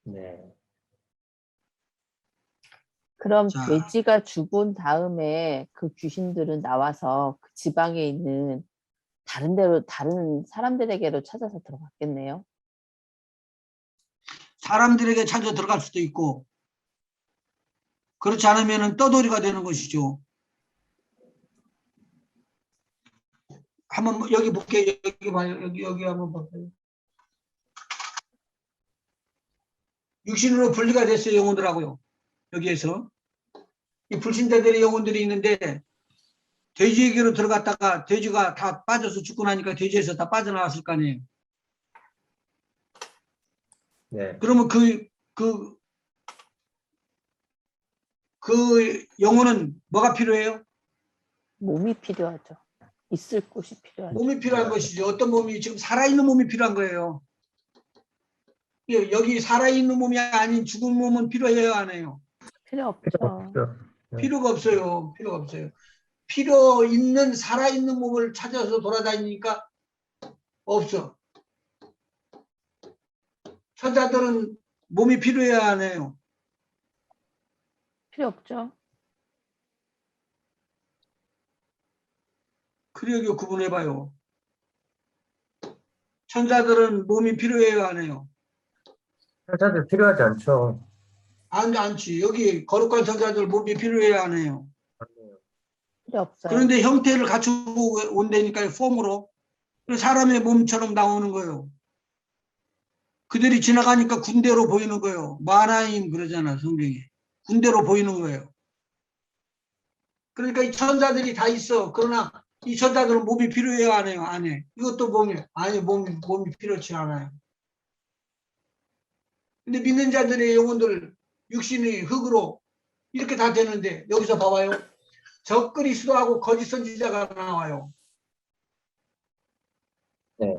네. 그럼 자, 돼지가 죽은 다음에 그 귀신들은 나와서 그 지방에 있는 다른 데로 다른 사람들에게로 찾아서 들어갔겠네요. 사람들에게 찾아 들어갈 수도 있고 그렇지 않으면 떠돌이가 되는 것이죠. 한번 여기 볼게요. 여기 봐요. 여기 한번 볼게요. 육신으로 분리가 됐어요. 영혼들하고요. 여기에서 이 불신자들의 영혼들이 있는데 돼지에게로 들어갔다가 돼지가 다 빠져서 죽고 나니까 돼지에서 다 빠져나왔을 거 아니에요. 네. 그러면 그 영혼은 뭐가 필요해요? 몸이 필요하죠. 있을 곳이 필요하죠. 몸이 필요한 것이죠. 어떤 몸이 지금 살아있는 몸이 필요한 거예요. 예, 여기 살아있는 몸이 아닌 죽은 몸은 필요해요, 안 해요? 필요 없죠. 필요 없죠. 필요가 없어요. 필요가 없어요. 필요 있는 살아있는 몸을 찾아서 돌아다니니까 없어. 천사들은 몸이 필요해야 안 해요. 필요 없죠. 그러게 구분해봐요. 천사들은 몸이 필요해요, 안 해요? 천사들 필요하지 않죠. 않지. 여기 거룩한 천사들 몸이 필요해야 안 해요. 필요 없어요. 그런데 형태를 갖추고 온다니까요, 폼으로. 사람의 몸처럼 나오는 거예요. 그들이 지나가니까 군대로 보이는 거예요. 마나임 그러잖아, 성경에. 군대로 보이는 거예요. 그러니까 이 천사들이 다 있어. 그러나 이 천사들은 몸이 필요해요, 안 해요? 안 해. 이것도 몸이 필요치 않아요. 근데 믿는 자들의 영혼들, 육신이 흙으로 이렇게 다 되는데 여기서 봐봐요. 적그리스도하고 거짓 선지자가 나와요. 네.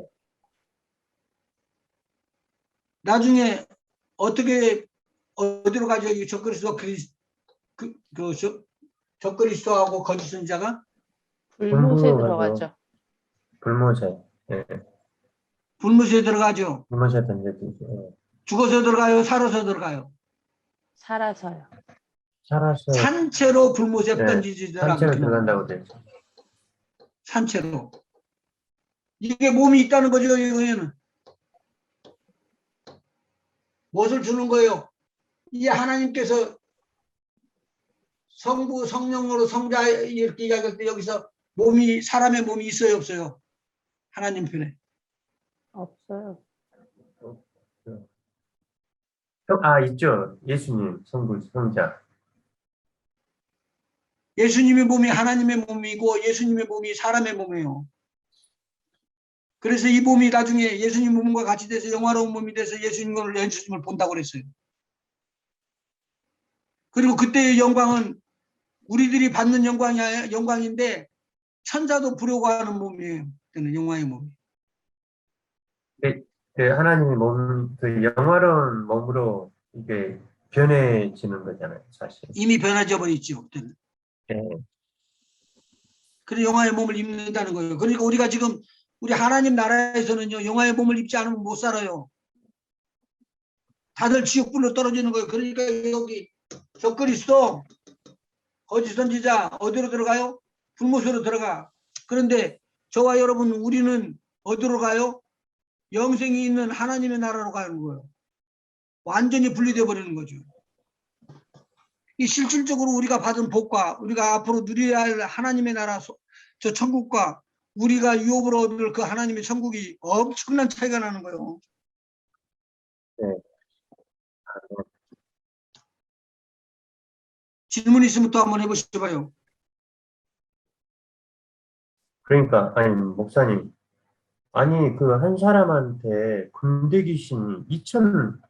나중에 어디로 가죠? 이 적그리스도하고 거짓 선지자가 불못에 불모로 들어가죠. 불모세. 네. 불못에 들어가죠. 불모세 던져지죠. 네. 죽어서 들어가요? 살아서 들어가요? 살아서요. 살아서 산채로 불못에 네, 던지지더라. 산채로 그렇게 나와요. 들어간다고 되죠. 산채로. 이게 몸이 있다는 거죠, 이거에는. 무엇을 주는 거예요? 이 하나님께서 성부, 성령으로 성자 이렇게 이야기할 때 여기서 사람의 몸이 있어요, 없어요? 하나님 편에. 없어요. 있죠. 예수님, 성부, 성자. 예수님의 몸이 하나님의 몸이고 예수님의 몸이 사람의 몸이에요. 그래서 이 몸이 나중에 예수님 몸과 같이 돼서 영화로운 몸이 돼서 예수님을 본다고 그랬어요. 그리고 그때의 영광은 우리들이 받는 영광인데 천사도 부러워하는 몸이에요. 그때는 영광의 몸이. 그 하나님의 몸, 그 영화로운 몸으로 이게 변해지는 거잖아요, 사실. 이미 변화져 버렸죠. 그때는. 네. 그래서 영화의 몸을 입는다는 거예요. 그러니까 우리가 지금 우리 하나님 나라에서는요, 영화의 몸을 입지 않으면 못 살아요. 다들 지옥불로 떨어지는 거예요. 그러니까 여기 적그리스도, 거짓 선지자 어디로 들어가요? 불못으로 들어가. 그런데 저와 여러분 우리는 어디로 가요? 영생이 있는 하나님의 나라로 가는 거예요. 완전히 분리돼 버리는 거죠. 이 실질적으로 우리가 받은 복과 우리가 앞으로 누려야 할 하나님의 나라, 저 천국과 우리가 유업으로 얻을 그 하나님의 천국이 엄청난 차이가 나는 거예요. 네. 질문 있으면 또 한번 해보셔봐요. 그러니까, 아니, 목사님. 아니, 그 한 사람한테 군대 귀신이 2천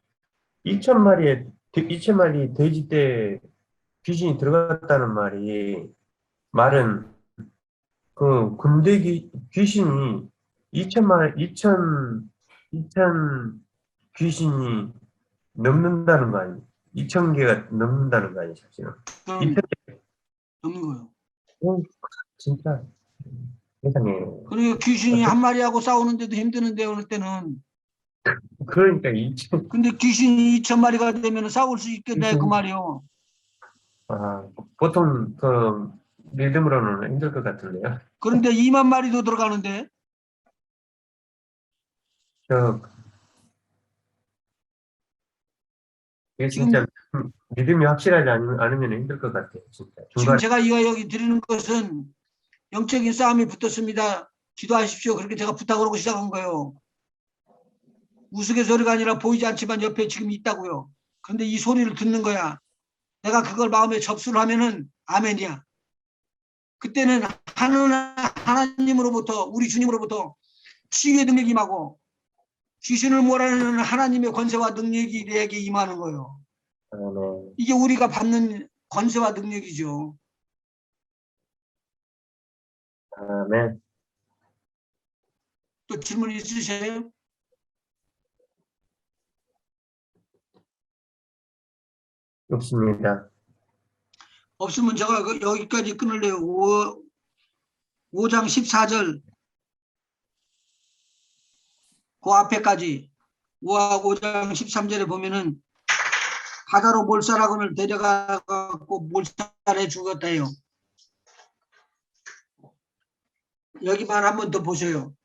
마리 돼지 때 귀신이 들어갔다는 말은 그 군대 귀신이 2천 귀신이 넘는다는 거 아니에요? 2,000개가 넘는다는 거 아니에요, 사실은? 그럼 없는 거예요. 진짜 세상에. 그러니까 귀신이 한 마리하고 싸우는데도 힘드는데 어느 때는. 그러니까 2천. 근데 귀신이 2,000마리가 되면 싸울 수 있겠네 그 말이요. 보통 그 믿음으로는 힘들 것 같은데요. 그런데 2만 마리도 들어가는데 이게 지금 진짜 믿음이 확실하지 않으면 힘들 것 같아요. 진짜. 지금 중간에 제가 여기 드리는 것은 영적인 싸움이 붙었습니다. 기도하십시오. 그렇게 제가 부탁을 하고 시작한 거예요. 우스갯소리가 아니라 보이지 않지만 옆에 지금 있다고요. 그런데 이 소리를 듣는 거야. 내가 그걸 마음에 접수를 하면은 아멘이야. 그때는 하나님으로부터, 우리 주님으로부터 치유의 능력이 임하고 귀신을 몰아내는 하나님의 권세와 능력이 내게 임하는 거예요. 네. 이게 우리가 받는 권세와 능력이죠. 아멘. 또 질문 있으세요? 없습니다. 없으면 제가 여기까지 끊을래요. 5장 14절 그 앞에까지 5장 13절에 보면은 바다로 몰살하고는 데려가고 몰살해 죽었다요. 여기만 한 번 더 보세요.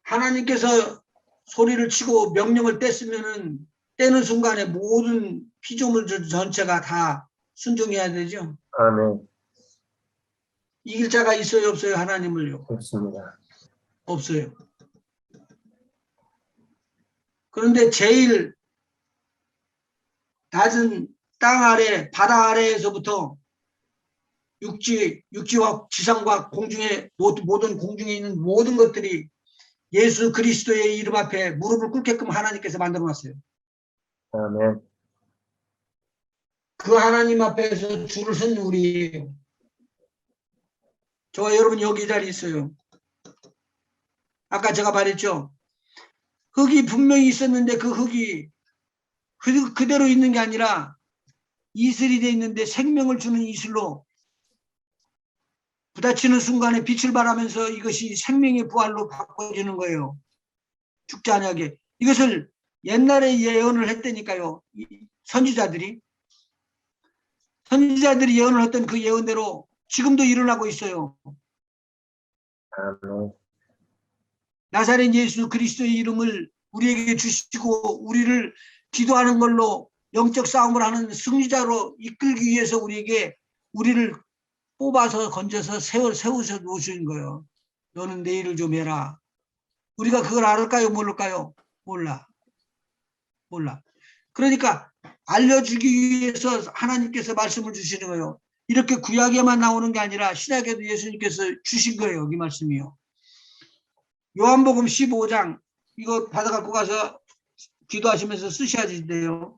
하나님께서 소리를 치고 명령을 떼쓰면은 떼는 순간에 모든 피조물 전체가 다 순종해야 되죠. 아멘. 이길 자가 있어요, 없어요? 하나님을요? 없습니다. 없어요. 그런데 제일 낮은 땅 아래, 바다 아래에서부터 육지와 지상과 공중에 모든 공중에 있는 모든 것들이 예수 그리스도의 이름 앞에 무릎을 꿇게끔 하나님께서 만들어 놨어요. 아멘. 그 하나님 앞에서 줄을 선 우리예요. 저와 여러분 여기 자리에 있어요. 아까 제가 말했죠. 흙이 분명히 있었는데 그 흙이 그대로 있는 게 아니라 이슬이 돼 있는데 생명을 주는 이슬로 부딪히는 순간에 빛을 발하면서 이것이 생명의 부활로 바꿔지는 거예요. 죽지 아니하게. 이것을 옛날에 예언을 했다니까요. 선지자들이 예언을 했던 그 예언대로 지금도 일어나고 있어요. 아멘. 나사렛 예수 그리스도의 이름을 우리에게 주시고 우리를 기도하는 걸로 영적 싸움을 하는 승리자로 이끌기 위해서 우리를 뽑아서 건져서 세우셔 놓으신 거예요. 너는 내 일을 좀 해라. 우리가 그걸 알을까요? 모를까요? 몰라. 그러니까 알려주기 위해서 하나님께서 말씀을 주시는 거예요. 이렇게 구약에만 나오는 게 아니라 신약에도 예수님께서 주신 거예요. 이 말씀이요. 요한복음 15장 이거 받아갖고 가서 기도하시면서 쓰셔야지 돼요.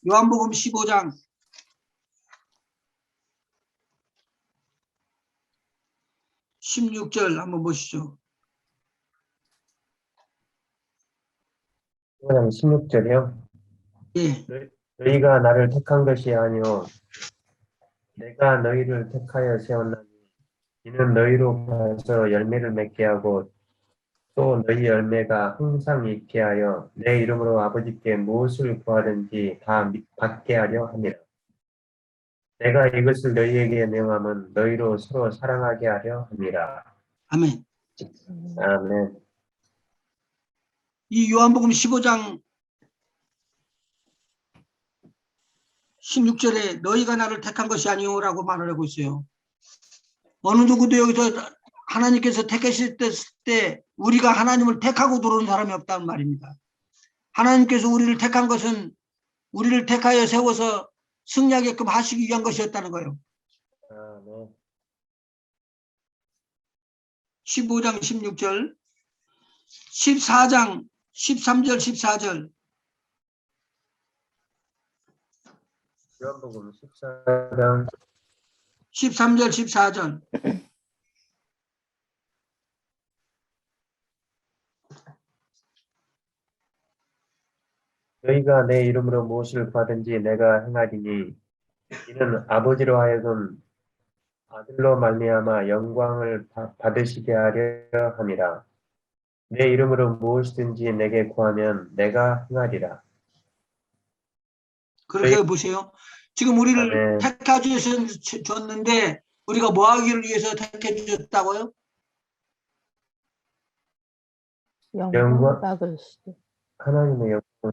요한복음 15장 16절 한번 보시죠. 16절이요. 예. 너희가 나를 택한 것이 아니오 내가 너희를 택하여 세웠나니 이는 너희로 가서 열매를 맺게 하고 또 너희 열매가 항상 있게 하여 내 이름으로 아버지께 무엇을 구하든지 다 받게 하려 함이라. 내가 이것을 너희에게 명함은 너희로 서로 사랑하게 하려 함이라. 아멘. 아멘. 이 요한복음 15장 16절에 너희가 나를 택한 것이 아니오라고 말을 하고 있어요. 어느 누구도 여기서 하나님께서 택하실 때 우리가 하나님을 택하고 들어온 사람이 없다는 말입니다. 하나님께서 우리를 택한 것은 우리를 택하여 세워서 승리하게끔 하시기 위한 것이었다는 거예요. 아멘. 15장 16절 14장 13절 14절 요한복음 14장 13절 14절 너희가 내 이름으로 무엇을 받든지 내가 행하리니 이는 아버지로 하여금 아들로 말미암아 영광을 받으시게 하려 함이라. 내 이름으로 무엇이든지 내게 구하면 내가 행하리라. 그렇게 보세요. 지금 우리를 아멘. 택해 주셨는데 우리가 뭐 하기를 위해서 택해 주셨다고요? 영광을 받을 수도. 하나님의 영광,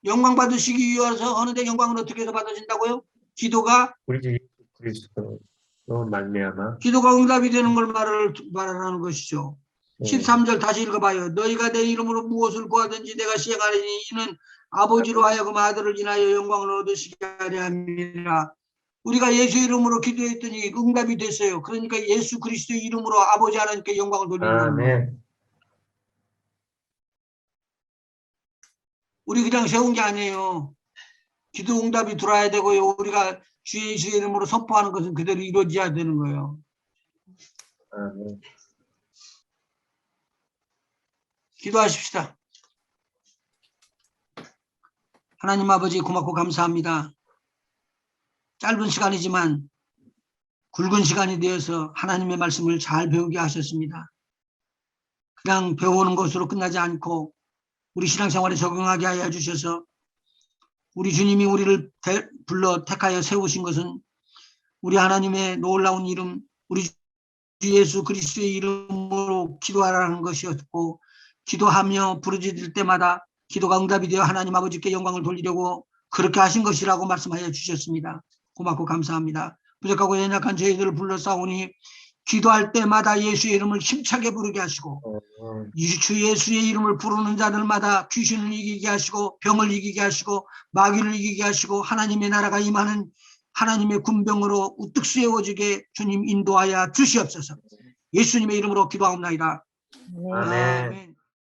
영광 받으시기 위해서 하는데 영광은 어떻게 해서 받으신다고요? 기도가 우리 주 예수 그리스도로 말미암아. 기도가 응답이 되는 걸 말하는 것이죠. 네. 13절 다시 읽어봐요. 너희가 내 이름으로 무엇을 구하든지 내가 시행하리니 이는 아버지로 하여금 아들을 인하여 영광을 얻으시게 하려 함이라. 우리가 예수 이름으로 기도했더니 응답이 됐어요. 그러니까 예수 그리스도의 이름으로 아버지 하나님께 영광을 돌리는 거예요. 아멘. 우리 그냥 세운 게 아니에요. 기도 응답이 들어야 되고요. 우리가 주 예수의 이름으로 선포하는 것은 그대로 이루어져야 되는 거예요. 아멘. 기도하십시다. 하나님 아버지 고맙고 감사합니다. 짧은 시간이지만 굵은 시간이 되어서 하나님의 말씀을 잘 배우게 하셨습니다. 그냥 배우는 것으로 끝나지 않고 우리 신앙생활에 적용하게 하여 주셔서 우리 주님이 우리를 불러 택하여 세우신 것은 우리 하나님의 놀라운 이름, 우리 주 예수 그리스도의 이름으로 기도하라는 것이었고, 기도하며 부르짖을 때마다 기도가 응답이 되어 하나님 아버지께 영광을 돌리려고 그렇게 하신 것이라고 말씀하여 주셨습니다. 고맙고 감사합니다. 부족하고 연약한 저희들을 불러싸오니 기도할 때마다 예수의 이름을 힘차게 부르게 하시고 주 예수의 이름을 부르는 자들마다 귀신을 이기게 하시고 병을 이기게 하시고 마귀를 이기게 하시고 하나님의 나라가 임하는 하나님의 군병으로 우뚝 세워지게 주님 인도하여 주시옵소서. 예수님의 이름으로 기도하옵나이다. 네. 아멘. 아멘.